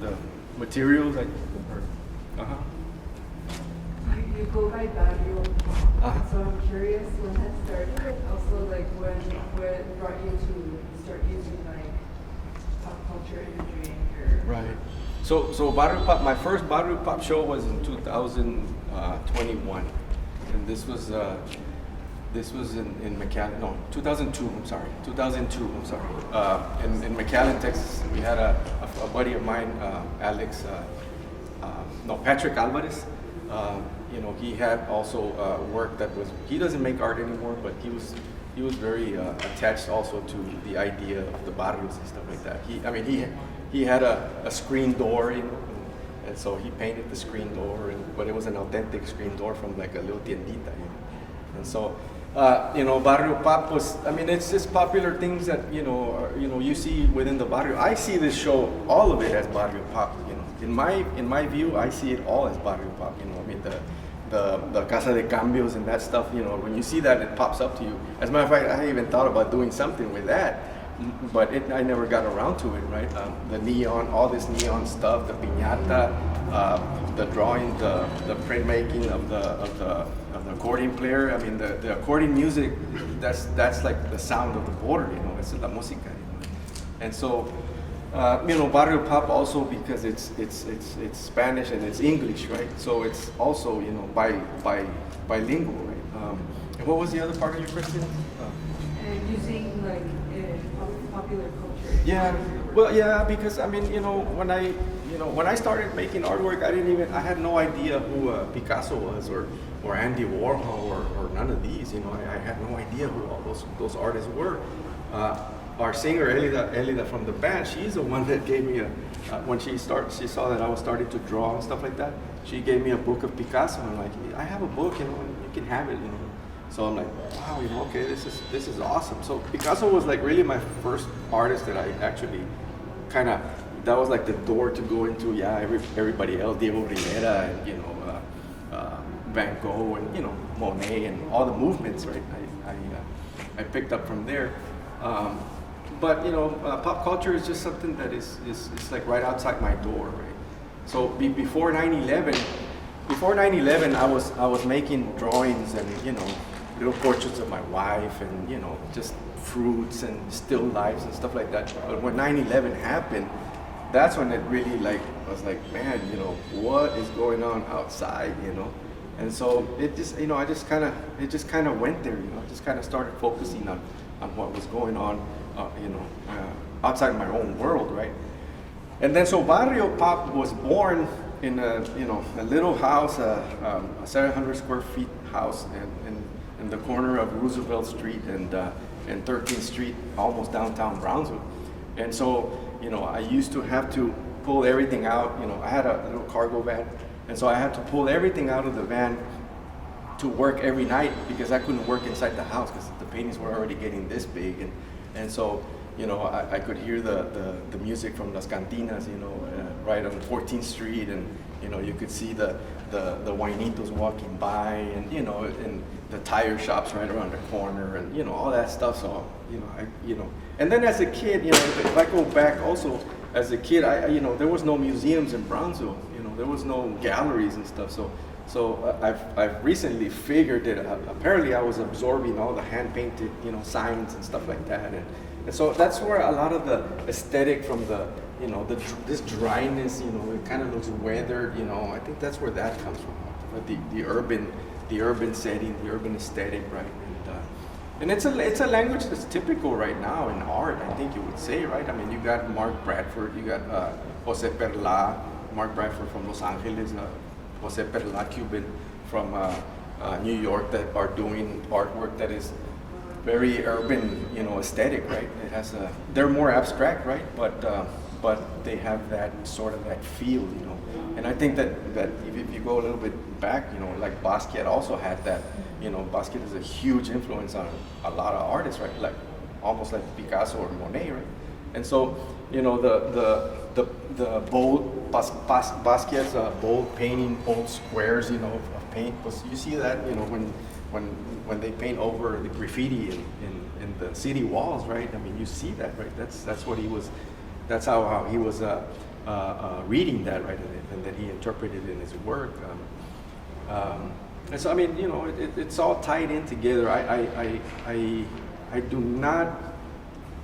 the materials. Uh-huh. You go by Barrio, so I'm curious when that started, and also like when what brought you to start using like pop culture imagery in your. Right. So Barrio Pop, my first Barrio Pop show was in 2021, and this was in McAllen. No, 2002. I'm sorry, 2002. I'm sorry. In McAllen, Texas, we had a buddy of mine, Alex. Patrick Alvarez. You know, he had also work that was. He doesn't make art anymore, but he was very attached also to the idea of the barrios and stuff like that. He had a screen door, you know, and so he painted the screen door, but it was an authentic screen door from like a little tiendita, you know. And so, you know, Barrio Pop was. I mean, it's just popular things that you know you see within the barrio. I see this show, all of it as Barrio Pop. You know, in my view, I see it all as Barrio Pop. You know, I mean the Casa de Cambios and that stuff. You know, when you see that, it pops up to you. As a matter of fact, I even thought about doing something with that, but I never got around to it. Right, the neon, all this neon stuff, the piñata, the drawing, the printmaking of the accordion player. I mean, the accordion music. That's like the sound of the border. You know, it's la música. You know? And so. You know, Barrio Pop also because it's Spanish and it's English, right? So it's also, you know, bilingual, right? And what was the other part of your question? And using like popular culture. Yeah, well, yeah, because I mean, you know, when I started making artwork, I had no idea who Picasso was or Andy Warhol or none of these. You know, I had no idea who all those artists were. Our singer Elida from the band, she's the one that gave me when she saw that I was starting to draw and stuff like that. She gave me a book of Picasso, and I'm like, I have a book, you know, you can have it, you know. So I'm like, wow, you know, okay, this is awesome. So Picasso was like really my first artist that I actually kind of, that was like the door to go into, everybody else, Diego Rivera, and you know, Van Gogh, and you know, Monet, and all the movements, right? I picked up from there. But you know, pop culture is just something that is like right outside my door, right? So before 9/11, I was making drawings and you know, little portraits of my wife and you know, just fruits and still lifes and stuff like that. But when 9/11 happened, that's when it really like was like, man, you know, what is going on outside, you know? And so it just, you know, it just kind of went there, you know. I just kind of started focusing on what was going on, you know, outside my own world, right? And then so Barrio Pop was born in a little house, a 700 square feet house in the corner of Roosevelt Street and 13th Street, almost downtown Brownsville. And so, you know, I used to have to pull everything out. You know, I had a little cargo van, and so I had to pull everything out of the van to work every night because I couldn't work inside the house because the paintings were already getting this big, and so you know I could hear the music from Las Cantinas, you know, right on 14th Street, and you know you could see the Guainitos walking by, and you know, and the tire shops right around the corner, and you know all that stuff. So you know, and then as a kid, you know, if I go back also as a kid, you know, there was no museums in Brownsville, you know, there was no galleries and stuff, So I've recently figured that apparently I was absorbing all the hand painted, you know, signs and stuff like that, and so that's where a lot of the aesthetic from the, you know, this dryness, you know, it kind of looks weathered, you know. I think that's where that comes from, the urban setting, the urban aesthetic, right? And it's a language that's typical right now in art, I think you would say, right? I mean, you got Mark Bradford, you got Jose Perla, Mark Bradford from Los Angeles. Jose Perla, Cuban from New York, that are doing artwork that is very urban, you know, aesthetic, right? It has they're more abstract, right? But they have that sort of that feel, you know. And I think that if you go a little bit back, you know, like Basquiat also had that, you know. Basquiat is a huge influence on a lot of artists, right? Like almost like Picasso or Monet, right? And so, you know, the bold Basquiat's bold painting, bold squares, you know, of paint. You see that, you know, when they paint over the graffiti in the city walls, right? I mean, you see that, right? That's what he was That's how he was reading that, right, and then he interpreted it in his work. And so, I mean, you know, it's all tied in together. I do not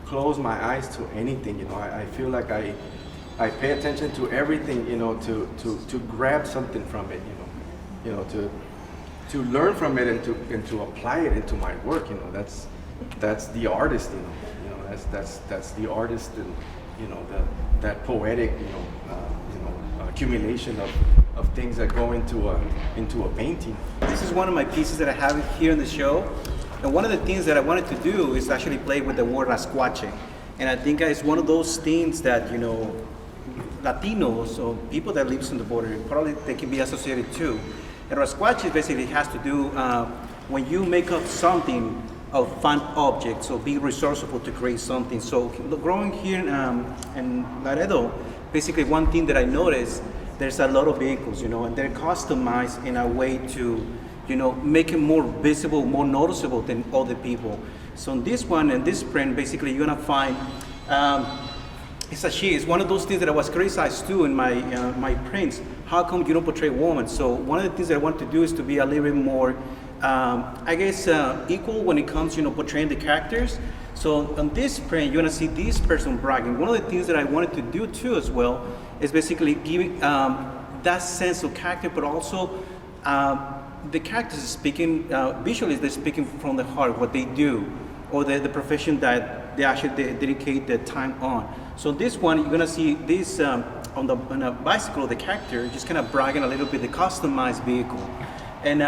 close my eyes to anything, you know. I feel like I pay attention to everything, you know, to grab something from it, you know, to learn from it and to apply it into my work, you know. That's the artist, you know, that's the artist, and you know, that poetic, accumulation of things that go into a painting. This is one of my pieces that I have here in the show. And one of the things that I wanted to do is actually play with the word rascuache. And I think it's one of those things that, you know, Latinos or people that lives on the border, probably they can be associated to. And rascuache basically has to do when you make up something of fun objects, so be resourceful to create something. So growing here in Laredo, basically one thing that I noticed, there's a lot of vehicles, you know, and they're customized in a way to, you know, make it more visible, more noticeable than other people. So in this one, in this print, basically you're gonna find, it's a she. It's one of those things that I was criticized too in my my prints. How come you don't portray women? So one of the things that I want to do is to be a little bit more, I guess, equal when it comes, you know, portraying the characters. So on this print, you're gonna see this person bragging. One of the things that I wanted to do too as well is basically giving that sense of character, but also the characters speaking, visually they're speaking from the heart, what they do, or the profession that they actually dedicate their time on. So this one, you're gonna see this on a bicycle, the character just kind of bragging a little bit, the customized vehicle. And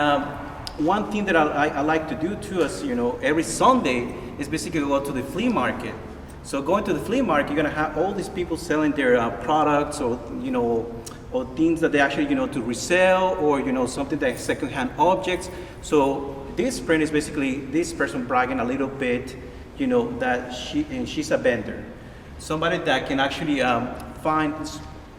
one thing that I like to do too is, you know, every Sunday is basically go to the flea market. So going to the flea market, you're gonna have all these people selling their products, or, you know, or things that they actually, you know, to resell, or, you know, something that secondhand objects. So this print is basically this person bragging a little bit, you know, that she's a vendor. Somebody that can actually find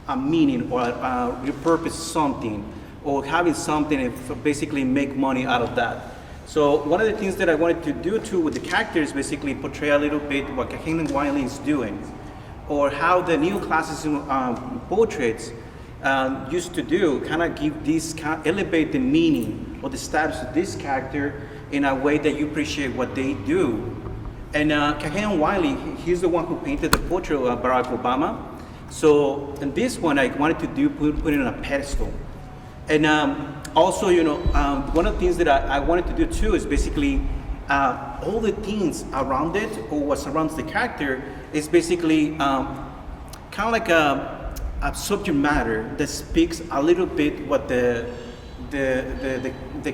a meaning or repurpose something, or having something and basically make money out of that. So one of the things that I wanted to do too with the characters, basically portray a little bit what Kakainen Wiley is doing, or how the neoclassicism portraits used to do, kind of give this, elevate the meaning or the status of this character in a way that you appreciate what they do. And Kakainen Wiley, he's the one who painted the portrait of Barack Obama. So in this one, I wanted to do put it on a pedestal. And also, you know, one of the things that I wanted to do too is basically all the things around it, or what surrounds the character, is basically kind of like a subject matter that speaks a little bit what the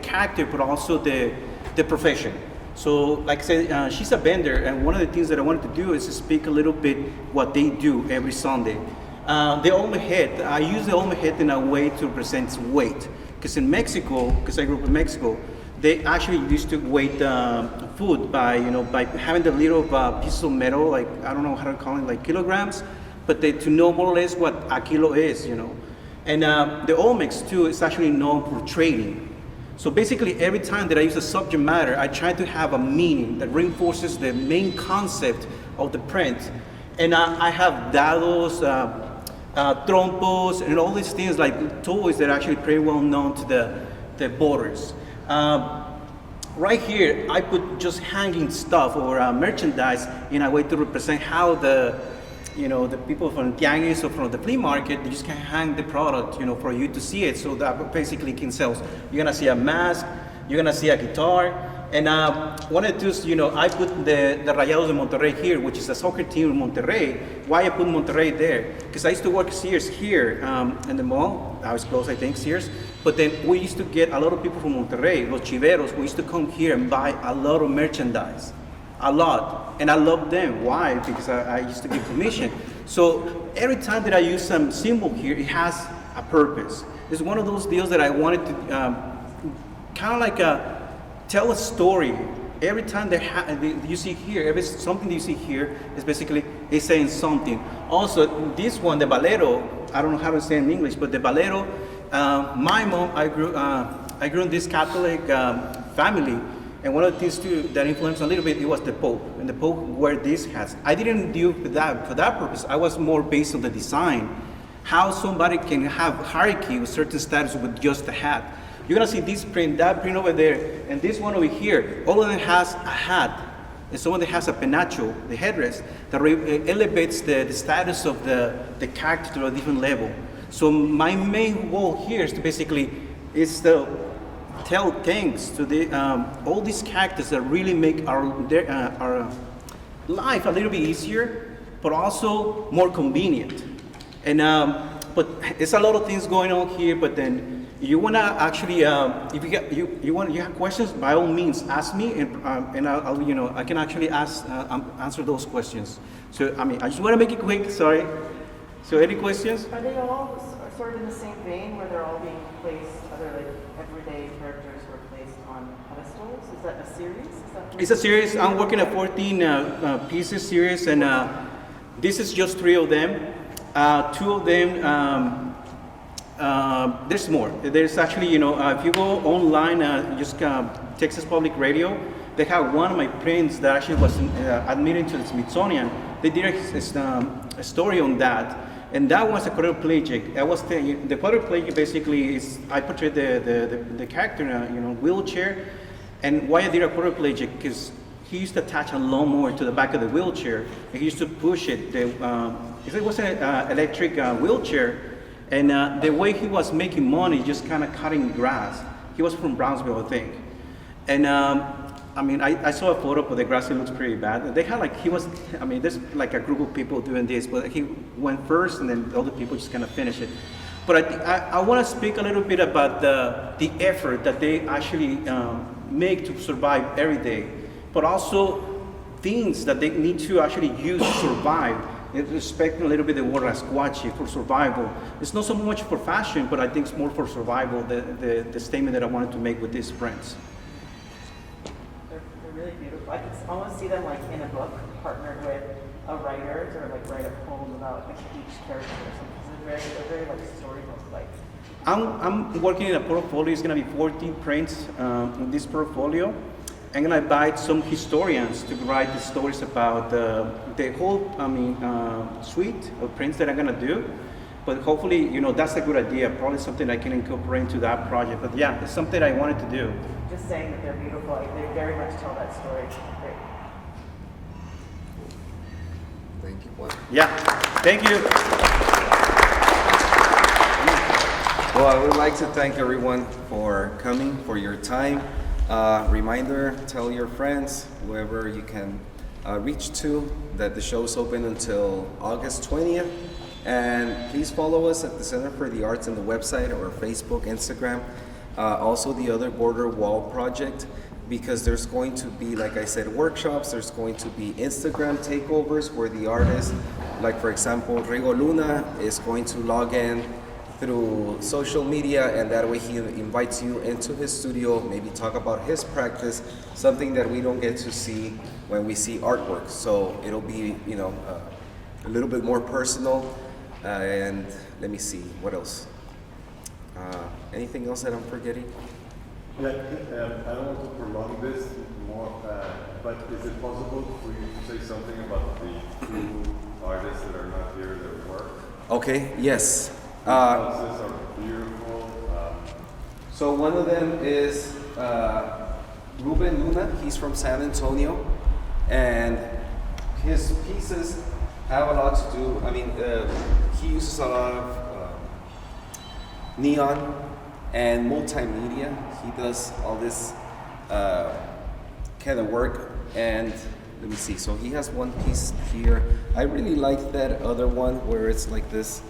character, but also the profession. So, like I said, she's a vendor, and one of the things that I wanted to do is to speak a little bit what they do every Sunday. The Olme head, I use the Olme head in a way to represent weight. Because in Mexico, because I grew up in Mexico, they actually used to weight food by, you know, by having the little pieces of metal, like, I don't know how to call it, like kilograms, but to know more or less what a kilo is, you know. And the Olmecs too is actually known for trading. So basically every time that I use a subject matter, I try to have a meaning that reinforces the main concept of the print. And I have dados, trompos, and all these things, like toys that are actually pretty well known to the borders. Right here, I put just hanging stuff or merchandise in a way to represent how the people from Tianguis or from the flea market, they just can hang the product, you know, for you to see it, so that basically can sell. You're gonna see a mask, you're gonna see a guitar, and one of the two, you know, I put the Rayados de Monterrey here, which is a soccer team in Monterrey. Why I put Monterrey there? Because I used to work at Sears here in the mall. I was close, I think, Sears. But then we used to get a lot of people from Monterrey, los chiveros, who used to come here and buy a lot of merchandise. A lot, and I love them. Why? Because I used to get commission. So every time that I use some symbol here, it has a purpose. It's one of those deals that I wanted to kind of like tell a story. Every time you see here, something that you see here is basically it's saying something. Also, this one, the Valero, I don't know how to say it in English, but the Valero, my mom, I grew in this Catholic family. And one of the things too that influenced a little bit, it was the Pope. And the Pope wear these hats. I didn't do that for that purpose. I was more based on the design. How somebody can have hierarchy with certain status with just a hat. You're gonna see this print, that print over there, and this one over here. All of them has a hat. And someone that has a penacho, the headdress, that elevates the status of the character to a different level. So my main goal here is to basically to tell thanks to all these characters that really make our life a little bit easier, but also more convenient. And but it's a lot of things going on here. But then you wanna actually, if you have questions, by all means ask me, and I'll I can actually answer those questions. So I mean, I just want to make it quick. Sorry. So any questions? Are they all sort of in the same vein, where they're all being placed, other like everyday characters were placed on pedestals? Is that a series? It's a series. I'm working a 14 pieces series, and this is just 3 of them. 2 of them. There's more. There's actually, if you go online, just Texas Public Radio, they have one of my prints that actually was admitted to the Smithsonian. They did a story on that, and that was a quadriplegic. The quadriplegic basically is, I portrayed the character in a wheelchair, and why I did a quadriplegic, because he used to attach a lawnmower to the back of the wheelchair, and he used to push it. It was an electric wheelchair. And the way he was making money, just kind of cutting grass. He was from Brownsville, I think. And I mean, I saw a photo of the grass. It looks pretty bad. They had there's like a group of people doing this, but he went first, and then the other people just kind of finished it. But I want to speak a little bit about the effort that they actually make to survive every day, but also things that they need to actually use to survive. Respecting a little bit the word rasquache for survival. It's not so much for fashion, but I think it's more for survival, the statement that I wanted to make with these prints. They're really beautiful. I can almost see them like in a book, partnered with a writer to like write a poem about like each character or something. They're very like storybook-like. I'm working in a portfolio. It's going to be 14 prints in this portfolio. I'm gonna invite some historians to write the stories about the whole, suite of prints that I'm gonna do. But hopefully, that's a good idea. Probably something I can incorporate into that project. But yeah, it's something I wanted to do. Just saying that they're beautiful. They very much tell that story. Great. Thank you, Juan. Yeah, thank you. Well, I would like to thank everyone for coming, for your time. Reminder, tell your friends, whoever you can reach to, that the show is open until August 20th. And please follow us at the Center for the Arts on the website or Facebook, Instagram. Also the other Border Wall project, because there's going to be, like I said, workshops. There's going to be Instagram takeovers where the artist, like for example, Rigo Luna is going to log in through social media, and that way he invites you into his studio, maybe talk about his practice, something that we don't get to see when we see artwork. So it'll be, a little bit more personal. And let me see, what else? Anything else that I'm forgetting? Yeah, I don't want to prolong this more, but is it possible for you to say something about the 2 artists that are not here, their work? Okay, yes. Houses are beautiful. So one of them is Ruben Luna. He's from San Antonio, and his pieces have a lot to do. He uses a lot of neon and multimedia. He does all this kind of work. And let me see. So he has one piece here. I really like that other one where it's like this.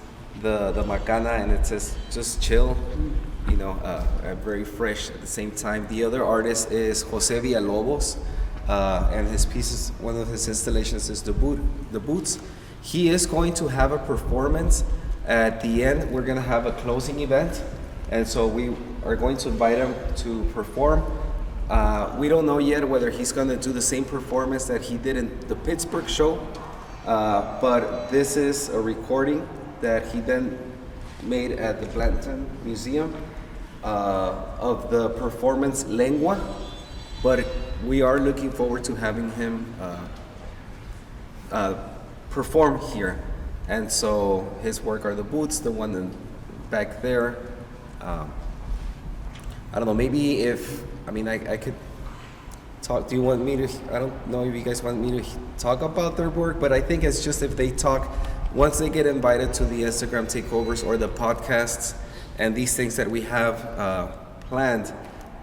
The macana, and it says just chill, very fresh at the same time. The other artist is Jose Villalobos, and his pieces, one of his installations is the boots. He is going to have a performance at the end. We're going to have a closing event, and so we are going to invite him to perform. We don't know yet whether he's going to do the same performance that he did in the Pittsburgh show, but this is a recording that he then made at the Blanton Museum of the performance Lengua. but we are looking forward to having him perform here. And so his work are the boots, the one back there. I don't know, maybe I could talk. Do you want me to, I don't know if you guys want me to talk about their work, but I think it's just if they talk, once they get invited to the Instagram takeovers or the podcasts and these things that we have planned,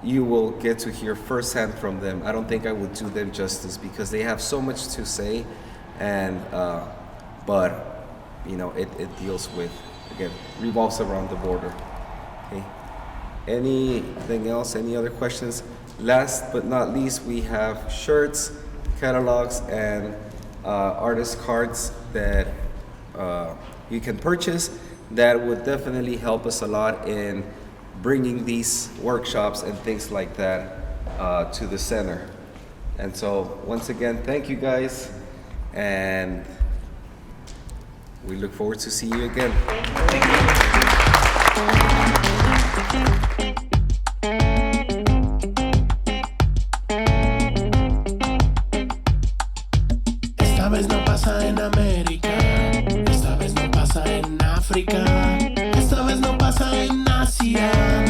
you will get to hear firsthand from them. I don't think I would do them justice because they have so much to say, and but you know, it deals with, again, revolves around the border. Okay. Anything else? Any other questions? Last but not least, we have shirts, catalogs, and artist cards that you can purchase. That would definitely help us a lot in bringing these workshops and things like that to the center. And so, once again, thank you guys, and we look forward to see you again. Esta vez no pasa en América, esta vez no pasa en África, esta vez no pasa en Asia.